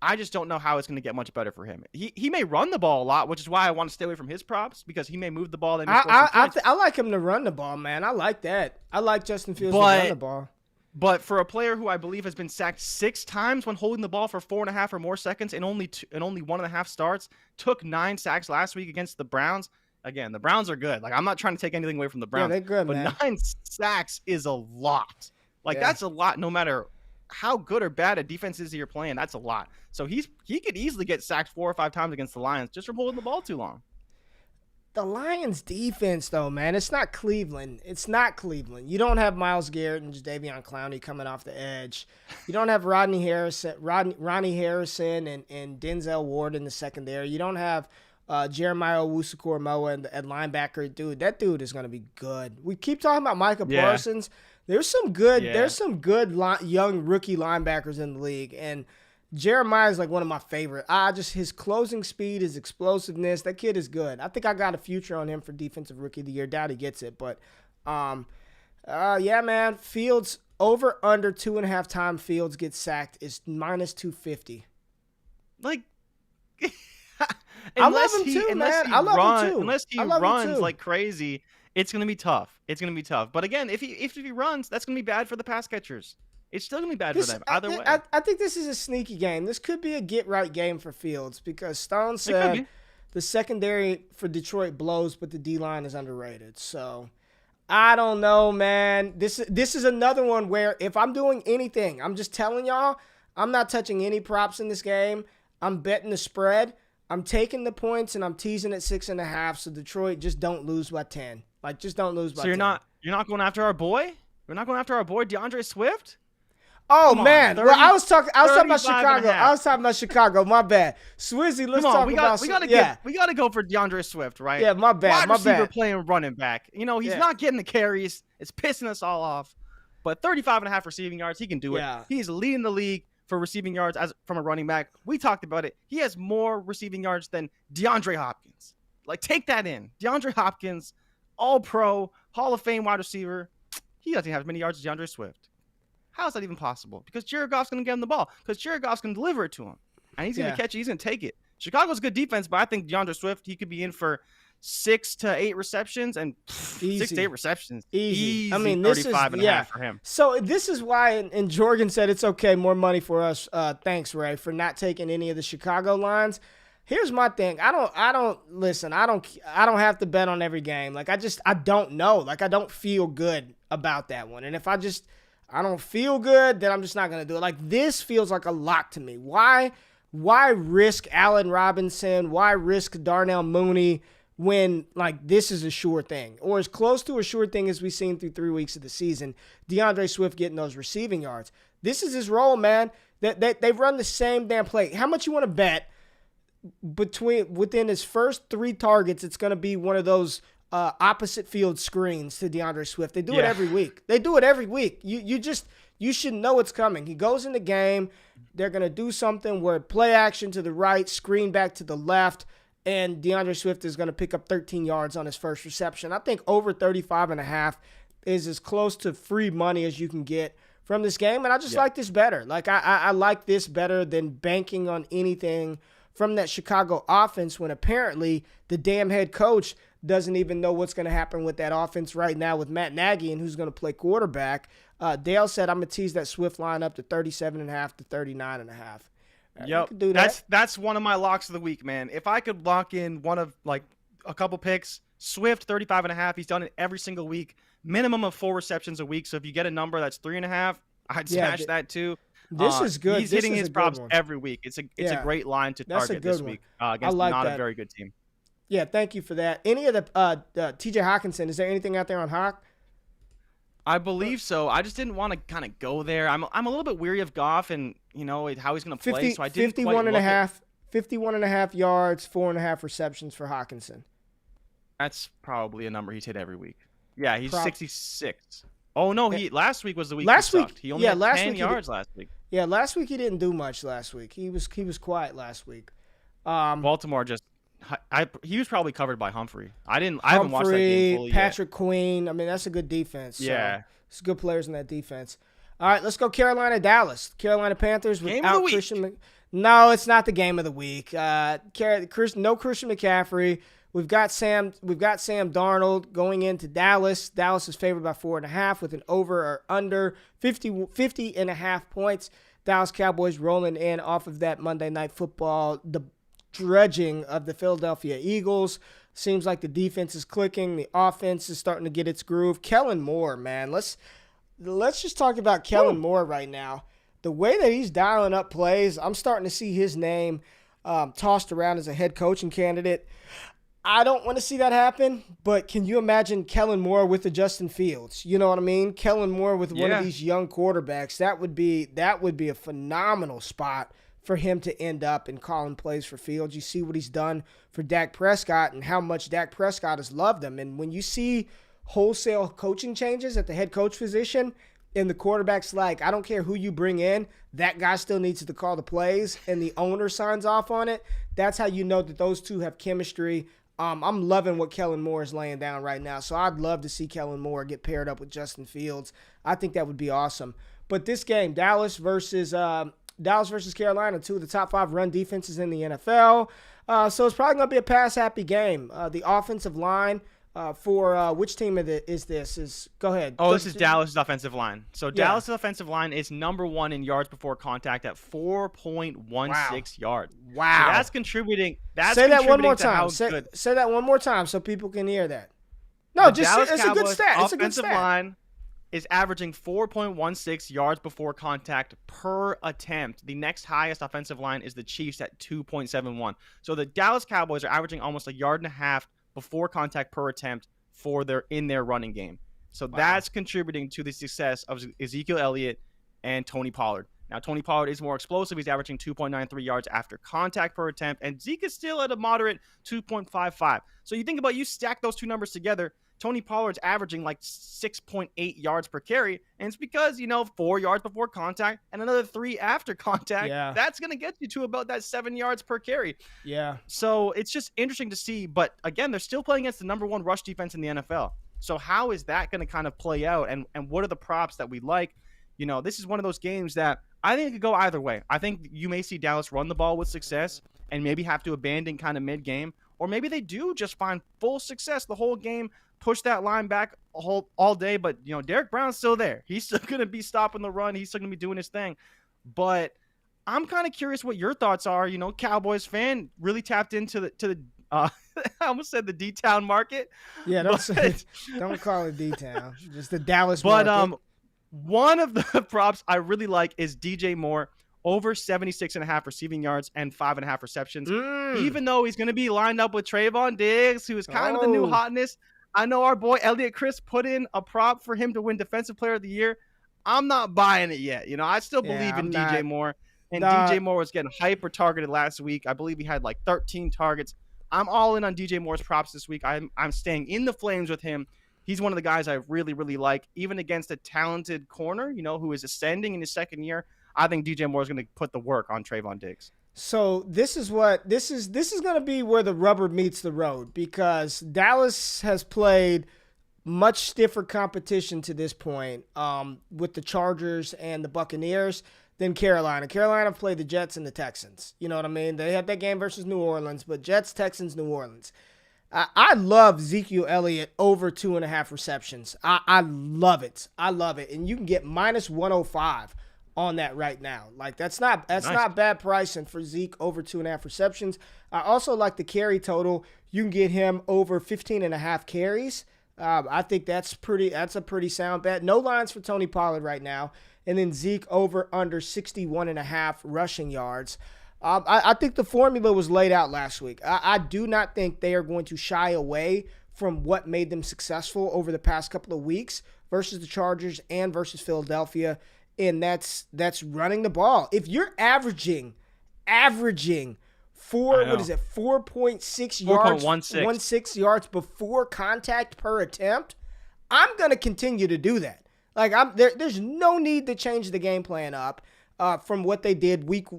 I just don't know how it's going to get much better for him. He may run the ball a lot, which is why I want to stay away from his props, because he may move the ball. I like him to run the ball, man. I like that. I like Justin Fields to run the ball. But for a player who I believe has been sacked 6 times when holding the ball for 4.5 or more seconds and only 1.5 starts, took 9 sacks last week against the Browns, Again, the Browns are good. Like, I'm not trying to take anything away from the Yeah, Browns. they're good, but man. 9 sacks is a lot. Like, Yeah. that's a lot no matter how good or bad a defense is that you're playing. That's a lot. So he could easily get sacked 4 or 5 times against the Lions just for holding the ball too long. The Lions defense, though, man, it's not Cleveland. It's not Cleveland. You don't have Myles Garrett and Jadeveon Clowney coming off the edge. You don't have Ronnie Harrison and Denzel Ward in the secondary. You don't have Jeremiah Owusu-Koramoah at linebacker. Dude, that dude is going to be good. We keep talking about Micah Parsons. There's some good young rookie linebackers in the league, and Jeremiah is like one of my favorite. His closing speed, his explosiveness, that kid is good. I think I got a future on him for defensive rookie of the year. Doubt he gets it, but yeah, man. Fields over under 2.5 times Fields gets sacked is -250. Like, I love him too, man. I love him too. Unless he runs like crazy, it's gonna be tough. But again, if he runs, that's gonna be bad for the pass catchers. It's still going to be bad for them either way. I think this is a sneaky game. This could be a get-right game for Fields because Stone said the secondary for Detroit blows, but the D-line is underrated. So, I don't know, man. This is another one where if I'm doing anything, I'm just telling y'all, I'm not touching any props in this game. I'm betting the spread. I'm taking the points, and I'm teasing at 6.5, so Detroit just don't lose by 10. Like, just don't lose by 10. So you're not going after our boy? We're not going after our boy, DeAndre Swift? Oh, man. Well, I was talking about Chicago. I was talking about Chicago. My bad. Swizzy, let's talk about. We got to go for DeAndre Swift, right? Yeah, my bad. Wide receiver playing running back. You know, he's not getting the carries. It's pissing us all off. But 35.5 receiving yards, he can do it. Yeah. He's leading the league for receiving yards from a running back. We talked about it. He has more receiving yards than DeAndre Hopkins. Like, take that in. DeAndre Hopkins, all-pro, Hall of Fame wide receiver. He doesn't have as many yards as DeAndre Swift. How is that even possible? Because Jared Goff's going to get him the ball. Because Jared Goff's going to deliver it to him. And he's going to catch it. He's going to take it. Chicago's a good defense, but I think DeAndre Swift, he could be in for 6 to 8 receptions and 6 to 8 receptions. Easy. I mean, 35.5 for him. So this is why, and Jorgen said it's okay, more money for us. Thanks, Ray, for not taking any of the Chicago lines. Here's my thing. I don't have to bet on every game. Like, I don't know. Like, I don't feel good about that one. And if I don't feel good, then I'm just not going to do it. Like, this feels like a lock to me. Why risk Allen Robinson? Why risk Darnell Mooney when, like, this is a sure thing? Or as close to a sure thing as we've seen through 3 weeks of the season, DeAndre Swift getting those receiving yards. This is his role, man. They've run the same damn play. How much you want to bet within his first 3 targets, it's going to be one of those opposite field screens to DeAndre Swift. They do it every week. You should know it's coming. He goes in the game. They're going to do something where play action to the right, screen back to the left, and DeAndre Swift is going to pick up 13 yards on his first reception. I think over 35.5 is as close to free money as you can get from this game, and I just like this better. Like, I like this better than banking on anything from that Chicago offense when apparently the damn head coach doesn't even know what's going to happen with that offense right now with Matt Nagy and who's going to play quarterback. Dale said, I'm going to tease that Swift line up to 37.5 to 39.5. Yep. Do that. That's one of my locks of the week, man. If I could lock in one of, like, a couple picks, Swift 35.5. He's done it every single week. Minimum of 4 receptions a week. So if you get a number that's 3.5, I'd smash that too. This is good. He's hitting his props every week. It's a great line to target this week against not a very good team. Yeah, thank you for that. Any of the T.J. Hawkinson, is there anything out there on Hawk? I believe so. I just didn't want to kind of go there. I'm a little bit weary of Goff and, you know, how he's going to play. So I didn't 51.5 yards, 4.5 receptions for Hawkinson. That's probably a number he's hit every week. Yeah, he's 66. Oh no, last week was the week last week. He only had 10 yards last week. Yeah, last week he didn't do much. Last week he was quiet last week. Baltimore he was probably covered by Humphrey. I haven't watched that game fully Patrick Queen. I mean, that's a good defense. Yeah, it's good players in that defense. All right, let's go Carolina, Dallas. Carolina Panthers without Christian. No, it's not the game of the week. No Christian McCaffrey. We've got Sam Darnold going into Dallas. Dallas is favored by 4.5 with an over or under 50.5 points. Dallas Cowboys rolling in off of that Monday Night Football, the dredging of the Philadelphia Eagles. Seems like the defense is clicking. The offense is starting to get its groove. Kellen Moore, man. Let's just talk about Kellen Moore right now. The way that he's dialing up plays, I'm starting to see his name tossed around as a head coaching candidate. I don't want to see that happen, but can you imagine Kellen Moore with the Justin Fields? You know what I mean? Kellen Moore with one of these young quarterbacks. That would be a phenomenal spot for him to end up in calling plays for Fields. You see what he's done for Dak Prescott and how much Dak Prescott has loved him. And when you see wholesale coaching changes at the head coach position and the quarterback's like, I don't care who you bring in, that guy still needs to call the plays, and the owner signs off on it, that's how you know that those two have chemistry. I'm loving what Kellen Moore is laying down right now. So I'd love to see Kellen Moore get paired up with Justin Fields. I think that would be awesome. But this game, Dallas versus Carolina, two of the top 5 run defenses in the NFL. So it's probably going to be a pass-happy game. The offensive line for which team is this? Go ahead. This is Dallas' offensive line. So Dallas' offensive line is number 1 in yards before contact at 4.16 yards. Wow. So that's contributing. Say that one more time. Say that one more time so people can hear that. No, it's a good stat. It's a good offensive stat. line is averaging 4.16 yards before contact per attempt. The next highest offensive line is the Chiefs at 2.71. So the Dallas Cowboys are averaging almost a yard and a half before contact per attempt in their running game. So that's contributing to the success of Ezekiel Elliott and Tony Pollard. Now, Tony Pollard is more explosive. He's averaging 2.93 yards after contact per attempt, and Zeke is still at a moderate 2.55. So you think about, you stack those two numbers together, Tony Pollard's averaging like 6.8 yards per carry, and it's because, 4 yards before contact and another 3 after contact. Yeah. That's going to get you to about that 7 yards per carry. Yeah. So it's just interesting to see. But again, they're still playing against the number 1 rush defense in the NFL. So how is that going to kind of play out? And what are the props that we like? This is one of those games that I think it could go either way. I think you may see Dallas run the ball with success and maybe have to abandon kind of mid-game. Or maybe they do just find full success the whole game, push that line back all day. But, Derek Brown's still there. He's still going to be stopping the run. He's still going to be doing his thing. But I'm kind of curious what your thoughts are. Cowboys fan really tapped into the I almost said the D-Town market. Yeah, don't call it D-Town. Just the Dallas market. But one of the props I really like is DJ Moore, over 76.5 receiving yards and 5.5 receptions. Even though he's going to be lined up with Trayvon Diggs, who is kind of the new hotness. I know our boy Elliot Chris put in a prop for him to win Defensive Player of the Year. I'm not buying it yet. I still believe in DJ Moore. And DJ Moore was getting hyper targeted last week. I believe he had like 13 targets. I'm all in on DJ Moore's props this week. I'm staying in the flames with him. He's one of the guys I really, really like, even against a talented corner, who is ascending in his second year. I think DJ Moore is going to put the work on Trayvon Diggs. So this is going to be where the rubber meets the road, because Dallas has played much stiffer competition to this point with the Chargers and the Buccaneers than Carolina. Carolina played the Jets and the Texans. You know what I mean? They had that game versus New Orleans, but Jets, Texans, New Orleans. I love Ezekiel Elliott over 2.5 receptions. I love it. I love it. And you can get minus 105 on that right now. Like, that's not bad pricing for Zeke over 2.5 receptions. I also like the carry total. You can get him over 15.5 carries. I think that's a pretty sound bet. No lines for Tony Pollard right now. And then Zeke over under 61.5 rushing yards. I think the formula was laid out last week. I do not think they are going to shy away from what made them successful over the past couple of weeks versus the Chargers and versus Philadelphia, and that's running the ball. If you're averaging 4.6 yards, 4.16 yards before contact per attempt, I'm going to continue to do that. Like, there's no need to change the game plan up from what they did week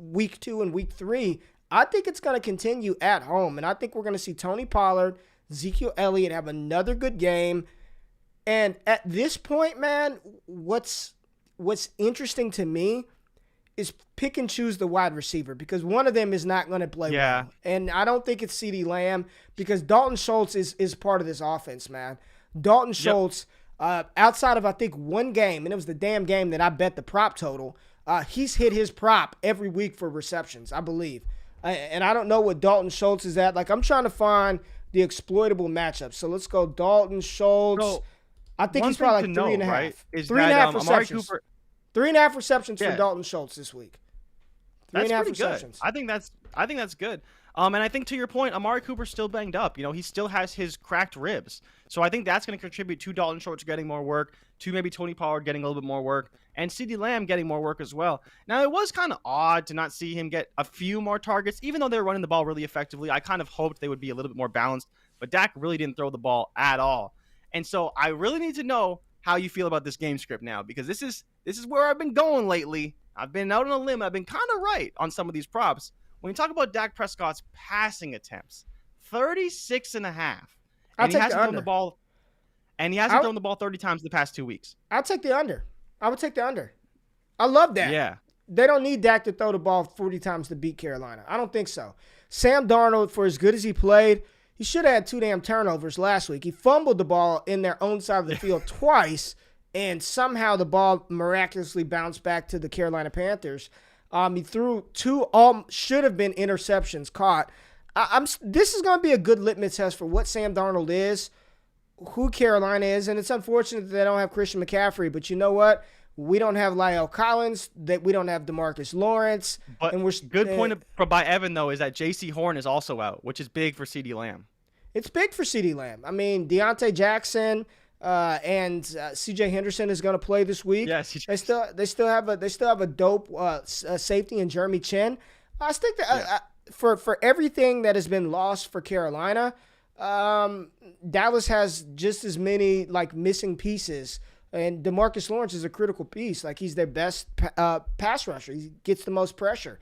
2 and week 3. I think it's going to continue at home, and I think we're going to see Tony Pollard, Ezekiel Elliott have another good game. And at this point, man, what's interesting to me is pick and choose the wide receiver, because one of them is not going to play well. And I don't think it's CeeDee Lamb, because Dalton Schultz is part of this offense, man. Dalton Schultz, outside of, I think, one game, and it was the damn game that I bet the prop total, he's hit his prop every week for receptions, I believe. And I don't know what Dalton Schultz is at. Like, I'm trying to find the exploitable matchup. So let's go Dalton Schultz. So, I think one he's probably thing like to 3.5. know, right, is Three and a that, half Amari receptions. Cooper. 3.5 receptions for Yeah. Dalton Schultz this week. That's 3.5 pretty good. receptions. I think that's good. And I think to your point, Amari Cooper's still banged up. He still has his cracked ribs. So I think that's going to contribute to Dalton Schultz getting more work, to maybe Tony Pollard getting a little bit more work, and CeeDee Lamb getting more work as well. Now, it was kind of odd to not see him get a few more targets, even though they were running the ball really effectively. I kind of hoped they would be a little bit more balanced, but Dak really didn't throw the ball at all. And so I really need to know how you feel about this game script now, because this is where I've been going lately. I've been out on a limb. I've been kind of right on some of these props. When you talk about Dak Prescott's passing attempts, 36 and a half. I'll And he take hasn't the thrown the under. ball. And he hasn't thrown the ball 30 times in the past 2 weeks. I'll take the under. I would take the under. I love that. Yeah. They don't need Dak to throw the ball 40 times to beat Carolina. I don't think so. Sam Darnold, for as good as he played, he should have had 2 damn turnovers last week. He fumbled the ball in their own side of the field twice, and somehow the ball miraculously bounced back to the Carolina Panthers. He threw 2 should have been interceptions caught. This is going to be a good litmus test for what Sam Darnold is, who Carolina is, and it's unfortunate that they don't have Christian McCaffrey, but you know what? We don't have La'el Collins, that we don't have DeMarcus Lawrence. But and we're good point by Evan, though, is that J.C. Horn is also out, which is big for CeeDee Lamb. It's big for CeeDee Lamb. I mean, Deontay Jackson and C.J. Henderson is going to play this week. Yes, they still have a dope safety in Jeremy Chin. I think that for everything that has been lost for Carolina, Dallas has just as many missing pieces. And DeMarcus Lawrence is a critical piece. He's their best pass rusher. He gets the most pressure.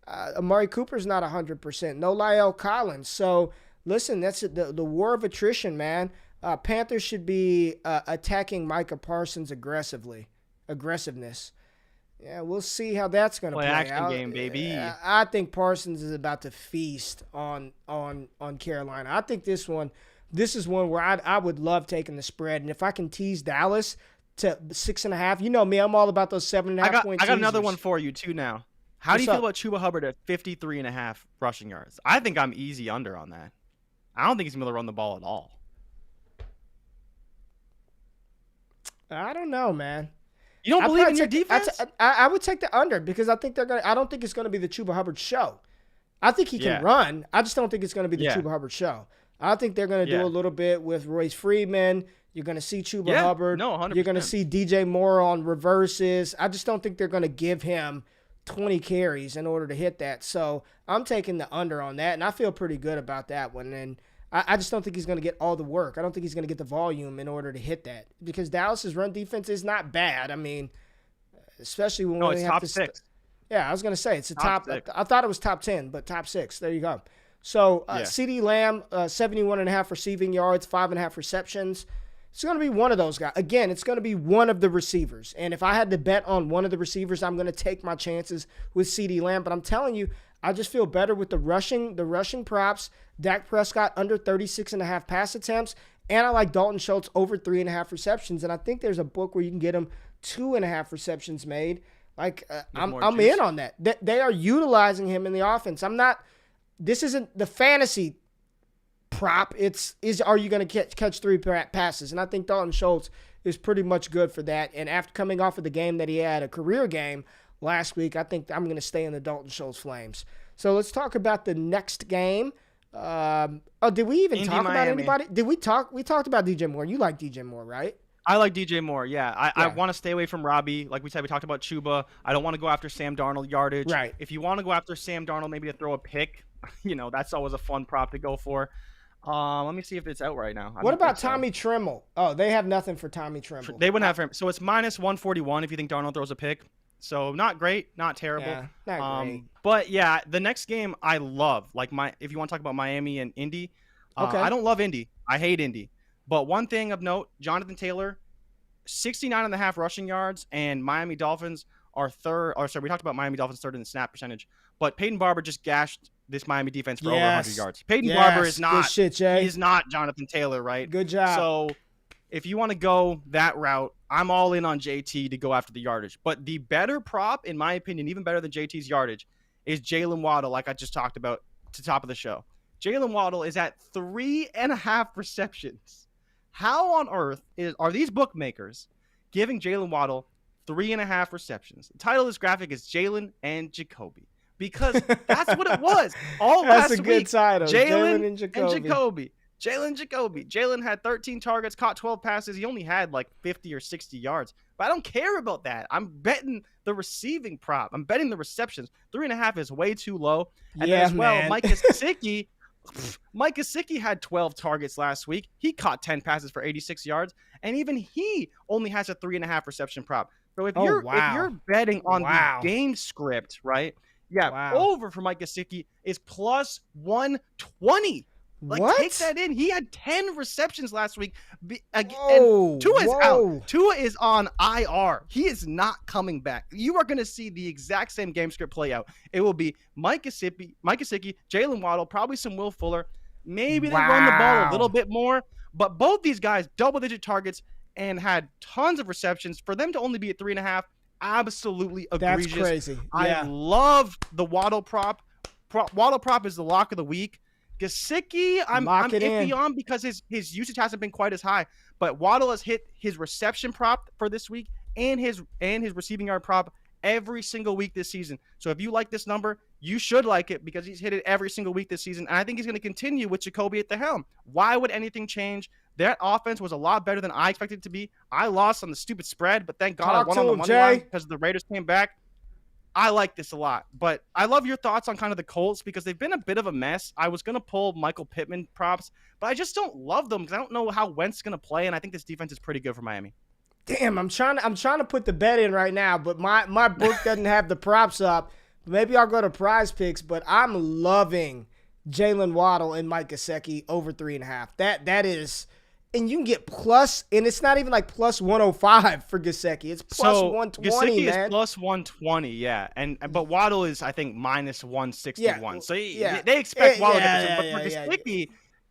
Amari Cooper's not 100%. No La'el Collins. So, listen, that's the war of attrition, man. Panthers should be attacking Micah Parsons aggressiveness. Yeah, we'll see how that's going to play action out. game, baby. I think Parsons is about to feast on Carolina. I think this is one where I would love taking the spread. And if I can tease Dallas to 6.5, you know me, I'm all about those 7.5 point I got another teasers. one for you, too, now. How do you feel about Chuba Hubbard at 53.5 rushing yards? I think I'm easy under on that. I don't think he's going to run the ball at all. I don't know, man. You don't believe in your defense? I would take the under because I think I don't think it's going to be the Chuba Hubbard show. I think he can run. I just don't think it's going to be the Chuba Hubbard show. I think they're going to do a little bit with Royce Freeman. You're going to see Chuba Hubbard. No, 100%. You're going to see DJ Moore on reverses. I just don't think they're going to give him 20 carries in order to hit that. So I'm taking the under on that, and I feel pretty good about that one. And I just don't think he's going to get all the work. I don't think he's going to get the volume in order to hit that because Dallas's run defense is not bad. I mean, especially when we it's have top to 6. Yeah, I was going to say it's a top 6. I thought it was top 10, but top 6. There you go. So CeeDee Lamb, 71.5 receiving yards, 5.5 receptions. It's going to be one of those guys. Again, it's going to be one of the receivers. And if I had to bet on one of the receivers, I'm going to take my chances with CeeDee Lamb. But I'm telling you, I just feel better with the rushing props. Dak Prescott under 36.5 pass attempts. And I like Dalton Schultz over 3.5 receptions. And I think there's a book where you can get him 2.5 receptions made. I'm in on that. They are utilizing him in the offense. This isn't the fantasy prop. Are you going to catch 3 passes? And I think Dalton Schultz is pretty much good for that. And after coming off of the game that he had, a career game last week, I think I'm going to stay in the Dalton Schultz Flames. So let's talk about the next game. Did we even talk about anybody? We talked about DJ Moore. You like DJ Moore, right? I like DJ Moore, yeah. I want to stay away from Robbie. Like we said, we talked about Chuba. I don't want to go after Sam Darnold yardage. Right. If you want to go after Sam Darnold, maybe to throw a pick, that's always a fun prop to go for. Let me see if it's out right now. What about Tommy Tremble? Oh, they have nothing for Tommy Tremble. They wouldn't have him. So it's minus 141 if you think Darnold throws a pick. So not great, not terrible. Yeah, not great. But yeah, the next game I love. If you want to talk about Miami and Indy, okay. I don't love Indy. I hate Indy. But one thing of note, Jonathan Taylor, 69.5 rushing yards, and Miami Dolphins are third. Or sorry, we talked about Miami Dolphins third in the snap percentage. But Peyton Barber just gashed this Miami defense for over 100 yards. Peyton Barber is not. Good shit, Jay. He's not Jonathan Taylor, right? Good job. So if you want to go that route, I'm all in on JT to go after the yardage. But the better prop, in my opinion, even better than JT's yardage, is Jaylen Waddle, like I just talked about to top of the show. Jaylen Waddle is at 3.5 receptions. How on earth are these bookmakers giving Jaylen Waddle 3.5 receptions? The title of this graphic is Jaylen and Jacoby, because that's what it was all That's last a good week. title. Jaylen and Jacoby. Jaylen had 13 targets, caught 12 passes. He only had like 50 or 60 yards. But I don't care about that. I'm betting the receiving prop. I'm betting the receptions. 3.5 is way too low. And Yeah, as well, man. Mike Gesicki had 12 targets last week. He caught 10 passes for 86 yards. And even he only has a 3.5 reception prop. So if you're betting on the game script, right? Yeah, over for Mike Gesicki is plus 120. Like, What? take that in. He had 10 receptions last week. And Whoa, Tua's whoa. out. Tua is on IR. He is not coming back. You are going to see the exact same game script play out. It will be Mike Gesicki, Jaylen Waddle, probably some Will Fuller. Maybe they run the ball a little bit more. But both these guys, double-digit targets and had tons of receptions. For them to only be at 3.5, absolutely egregious. That's crazy. I love the Waddle prop. Waddle prop is the lock of the week. Gesicki, I'm iffy on because his usage hasn't been quite as high. But Waddle has hit his reception prop for this week and his receiving yard prop every single week this season. So if you like this number, you should like it because he's hit it every single week this season. And I think he's going to continue with Jacoby at the helm. Why would anything change? That offense was a lot better than I expected it to be. I lost on the stupid spread, but thank God I won on the money line because the Raiders came back. I like this a lot, but I love your thoughts on kind of the Colts because they've been a bit of a mess. I was going to pull Michael Pittman props, but I just don't love them because I don't know how Wentz is going to play, and I think this defense is pretty good for Miami. Damn, I'm trying to put the bet in right now, but my book doesn't have the props up. Maybe I'll go to Prize Picks, but I'm loving Jaylen Waddle and Mike Gesicki over 3.5. That is, and you can get plus, and it's not even like plus 105 for Gesicki. It's plus 120, Gesicki man. is plus 120, yeah. But Waddle is, I think, minus 161. So they expect Waddle to get but for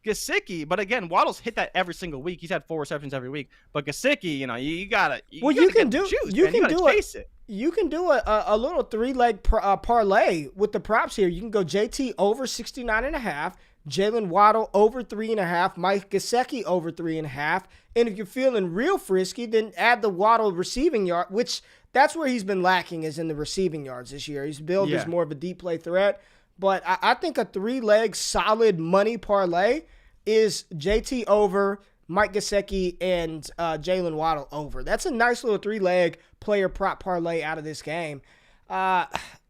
Gesicki, but again, Waddle's hit that every single week. He's had 4 receptions every week. But Gesicki, you gotta chase it. You can do a little 3-leg parlay with the props here. You can go JT over 69.5. Jaylen Waddle over 3.5, Mike Gesicki over 3.5. And if you're feeling real frisky, then add the Waddle receiving yard, which that's where he's been lacking, is in the receiving yards this year. He's billed as more of a deep play threat. But I think a 3-leg solid money parlay is JT over, Mike Gesicki, and Jaylen Waddle over. That's a nice little 3-leg player prop parlay out of this game.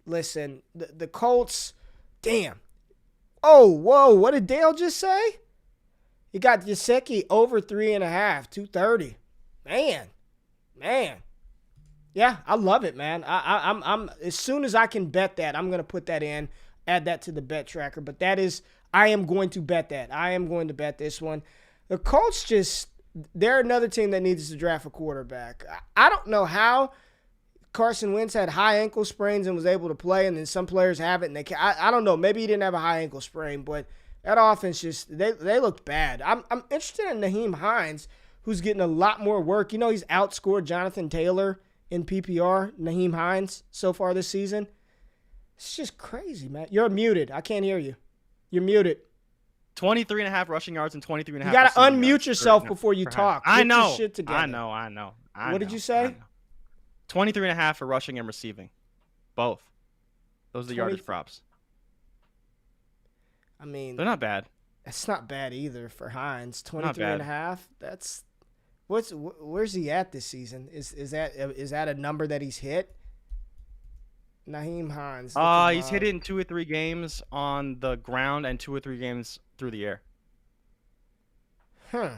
Listen, the Colts, damn. Oh, whoa, what did Dale just say? He got Gesicki over 3.5, 230. Man. Yeah, I love it, man. I'm as soon as I can bet that, I'm gonna put that in, add that to the bet tracker. But I am going to bet that. I am going to bet this one. The Colts they're another team that needs to draft a quarterback. I don't know how Carson Wentz had high ankle sprains and was able to play, and then some players have it, and I don't know. Maybe he didn't have a high ankle sprain, but that offense they looked bad. I'm interested in Nyheim Hines, who's getting a lot more work. He's outscored Jonathan Taylor in PPR, Nyheim Hines, so far this season. It's just crazy, man. You're muted. I can't hear you. You're muted. 23.5 rushing yards and 23.5. You got to unmute yourself before you talk. I know. Get your shit together. I know. What did you say? 23.5 for rushing and receiving. Both. Those are the yardage props. I mean, they're not bad. That's not bad either for Hines. 23.5. That's where's he at this season? Is that a number that he's hit? Nyheim Hines. He's hit it in 2 or 3 games on the ground and 2 or 3 games through the air. Huh.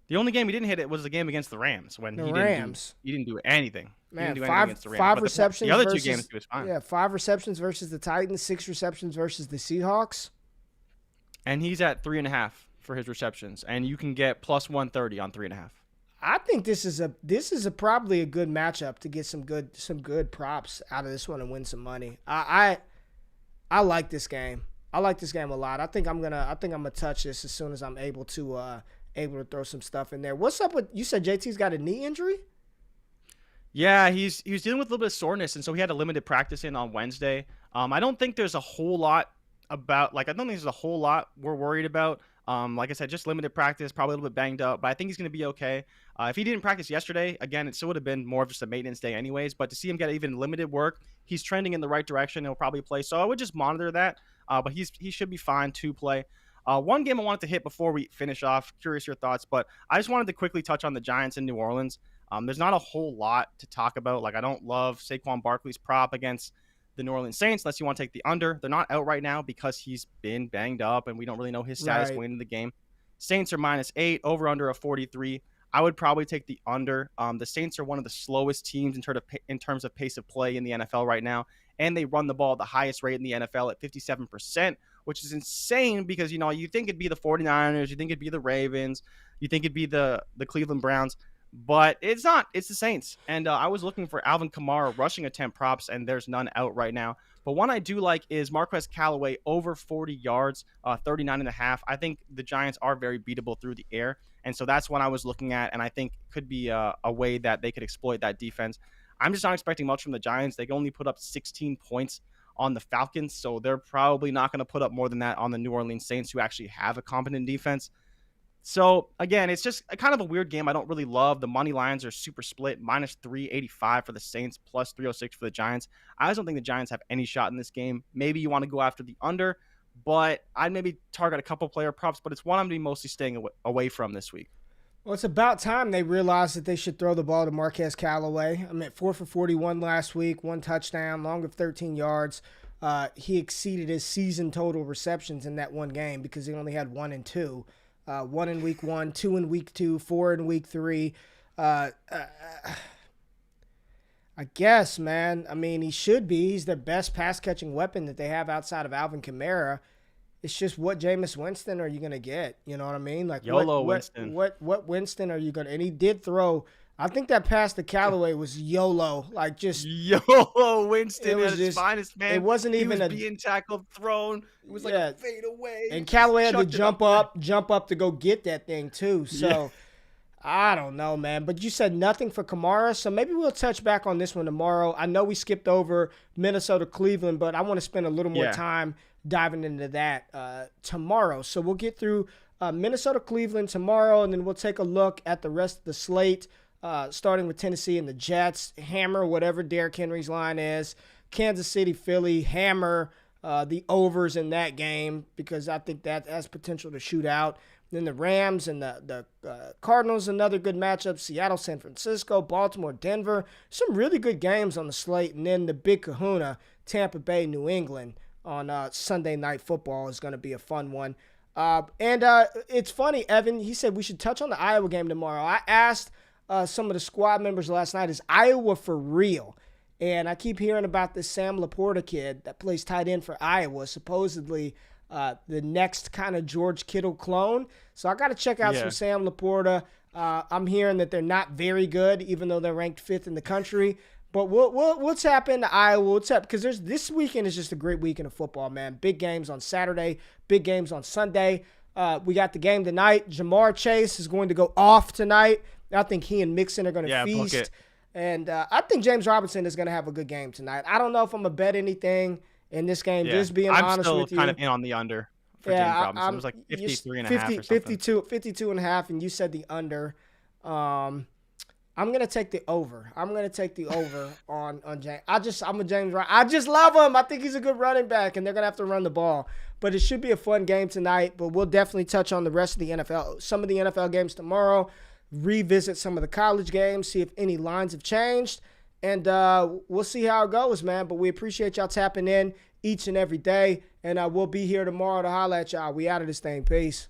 The only game he didn't hit it was the game against the Rams when he didn't do anything. Man, he didn't do anything against the Rams. 5 receptions. The other 2 games he was fine. Yeah, 5 receptions versus the Titans, 6 receptions versus the Seahawks. And he's at 3.5 for his receptions, and you can get plus 130 on 3.5. I think this is probably a good matchup to get some good props out of this one and win some money. I like this game. I like this game a lot. I think I'm gonna touch this as soon as I'm able to throw some stuff in there. What's up with, you said JT's got a knee injury? Yeah, he was dealing with a little bit of soreness, and so he had a limited practice in on Wednesday. I don't think there's a whole lot about, like, I don't think there's a whole lot we're worried about. Like I said, just limited practice, probably a little bit banged up, but I think he's going to be okay. If he didn't practice yesterday, again, it still would have been more of just a maintenance day anyways, but to see him get even limited work, he's trending in the right direction. He'll probably play. So I would just monitor that, but he should be fine to play. One game I wanted to hit before we finish off, curious your thoughts, but I just wanted to quickly touch on the Giants in New Orleans. There's not a whole lot to talk about. Like, I don't love Saquon Barkley's prop against the New Orleans Saints unless you want to take the under. They're not out right now because he's been banged up and we don't really know his status going into the game. Saints are -8, over under a 43. I would probably take the under. The Saints are one of the slowest teams in terms of pace of play in the NFL right now, and they run the ball at the highest rate in the NFL at 57%, which is insane because, you think it'd be the 49ers, you think it'd be the Ravens, you think it'd be the Cleveland Browns, but it's not. It's the Saints. And I was looking for Alvin Kamara rushing attempt props, and there's none out right now. But one I do like is Marquez Callaway over 40 yards, 39.5. I think the Giants are very beatable through the air. And so that's one I was looking at, and I think could be a way that they could exploit that defense. I'm just not expecting much from the Giants. They only put up 16 points on the Falcons, so they're probably not going to put up more than that on the New Orleans Saints, who actually have a competent defense. So, again, it's just kind of a weird game I don't really love. The money lines are super split, -385 for the Saints, +306 for the Giants. I just don't think the Giants have any shot in this game. Maybe you want to go after the under, but I'd maybe target a couple player props, but it's one I'm going to be mostly staying away from this week. Well, it's about time they realized that they should throw the ball to Marquez Callaway. I mean, 4 for 41 last week, 1 touchdown, long of 13 yards. He exceeded his season total receptions in that one game because he only had 1 and 2. 1 in week 1, 2 in week 2, 4 in week 3. I guess, man. I mean, he should be. He's the best pass-catching weapon that they have outside of Alvin Kamara. It's just, what Jameis Winston are you going to get? You know what I mean? Like, YOLO Winston. What Winston are you going to – and he did throw – I think that pass to Callaway was YOLO. Like, just – YOLO Winston was at his finest, man. It wasn't even being tackled, thrown. It was like a fade away. And Callaway had to jump up to go get that thing too. So, yeah. I don't know, man. But you said nothing for Kamara, so maybe we'll touch back on this one tomorrow. I know we skipped over Minnesota-Cleveland, but I want to spend a little more time diving into that tomorrow. So we'll get through Minnesota-Cleveland tomorrow, and then we'll take a look at the rest of the slate, starting with Tennessee and the Jets. Hammer whatever Derrick Henry's line is. Kansas City, Philly, hammer the overs in that game because I think that has potential to shoot out. Then the Rams and the Cardinals, another good matchup. Seattle, San Francisco, Baltimore, Denver. Some really good games on the slate. And then the big kahuna, Tampa Bay, New England on Sunday Night Football is going to be a fun one. And it's funny, Evan, he said we should touch on the Iowa game tomorrow. I asked some of the squad members last night, is Iowa for real? And I keep hearing about this Sam Laporta kid that plays tight end for Iowa, supposedly the next kind of George Kittle clone. So I got to check out some Sam Laporta. I'm hearing that they're not very good, even though they're ranked 5th in the country. But we'll tap into Iowa. We'll tap because this weekend is just a great weekend of football, man. Big games on Saturday, big games on Sunday. We got the game tonight. Jamar Chase is going to go off tonight. I think he and Mixon are going to feast. Book it. And I think James Robinson is going to have a good game tonight. I don't know if I'm going to bet anything in this game, just being honest with you. I'm still kind of in on the under for James Robinson. It was like 53.5 or something. 52.5, and you said the under. I'm going to take the over. I'm going to take the over on James. I'm a James Robinson. I just love him. I think he's a good running back, and they're going to have to run the ball. But it should be a fun game tonight, but we'll definitely touch on the rest of the NFL. Some of the NFL games tomorrow. Revisit some of the college games, see if any lines have changed, and we'll see how it goes, man. But we appreciate y'all tapping in each and every day, and we'll be here tomorrow to holler at y'all. We out of this thing. Peace.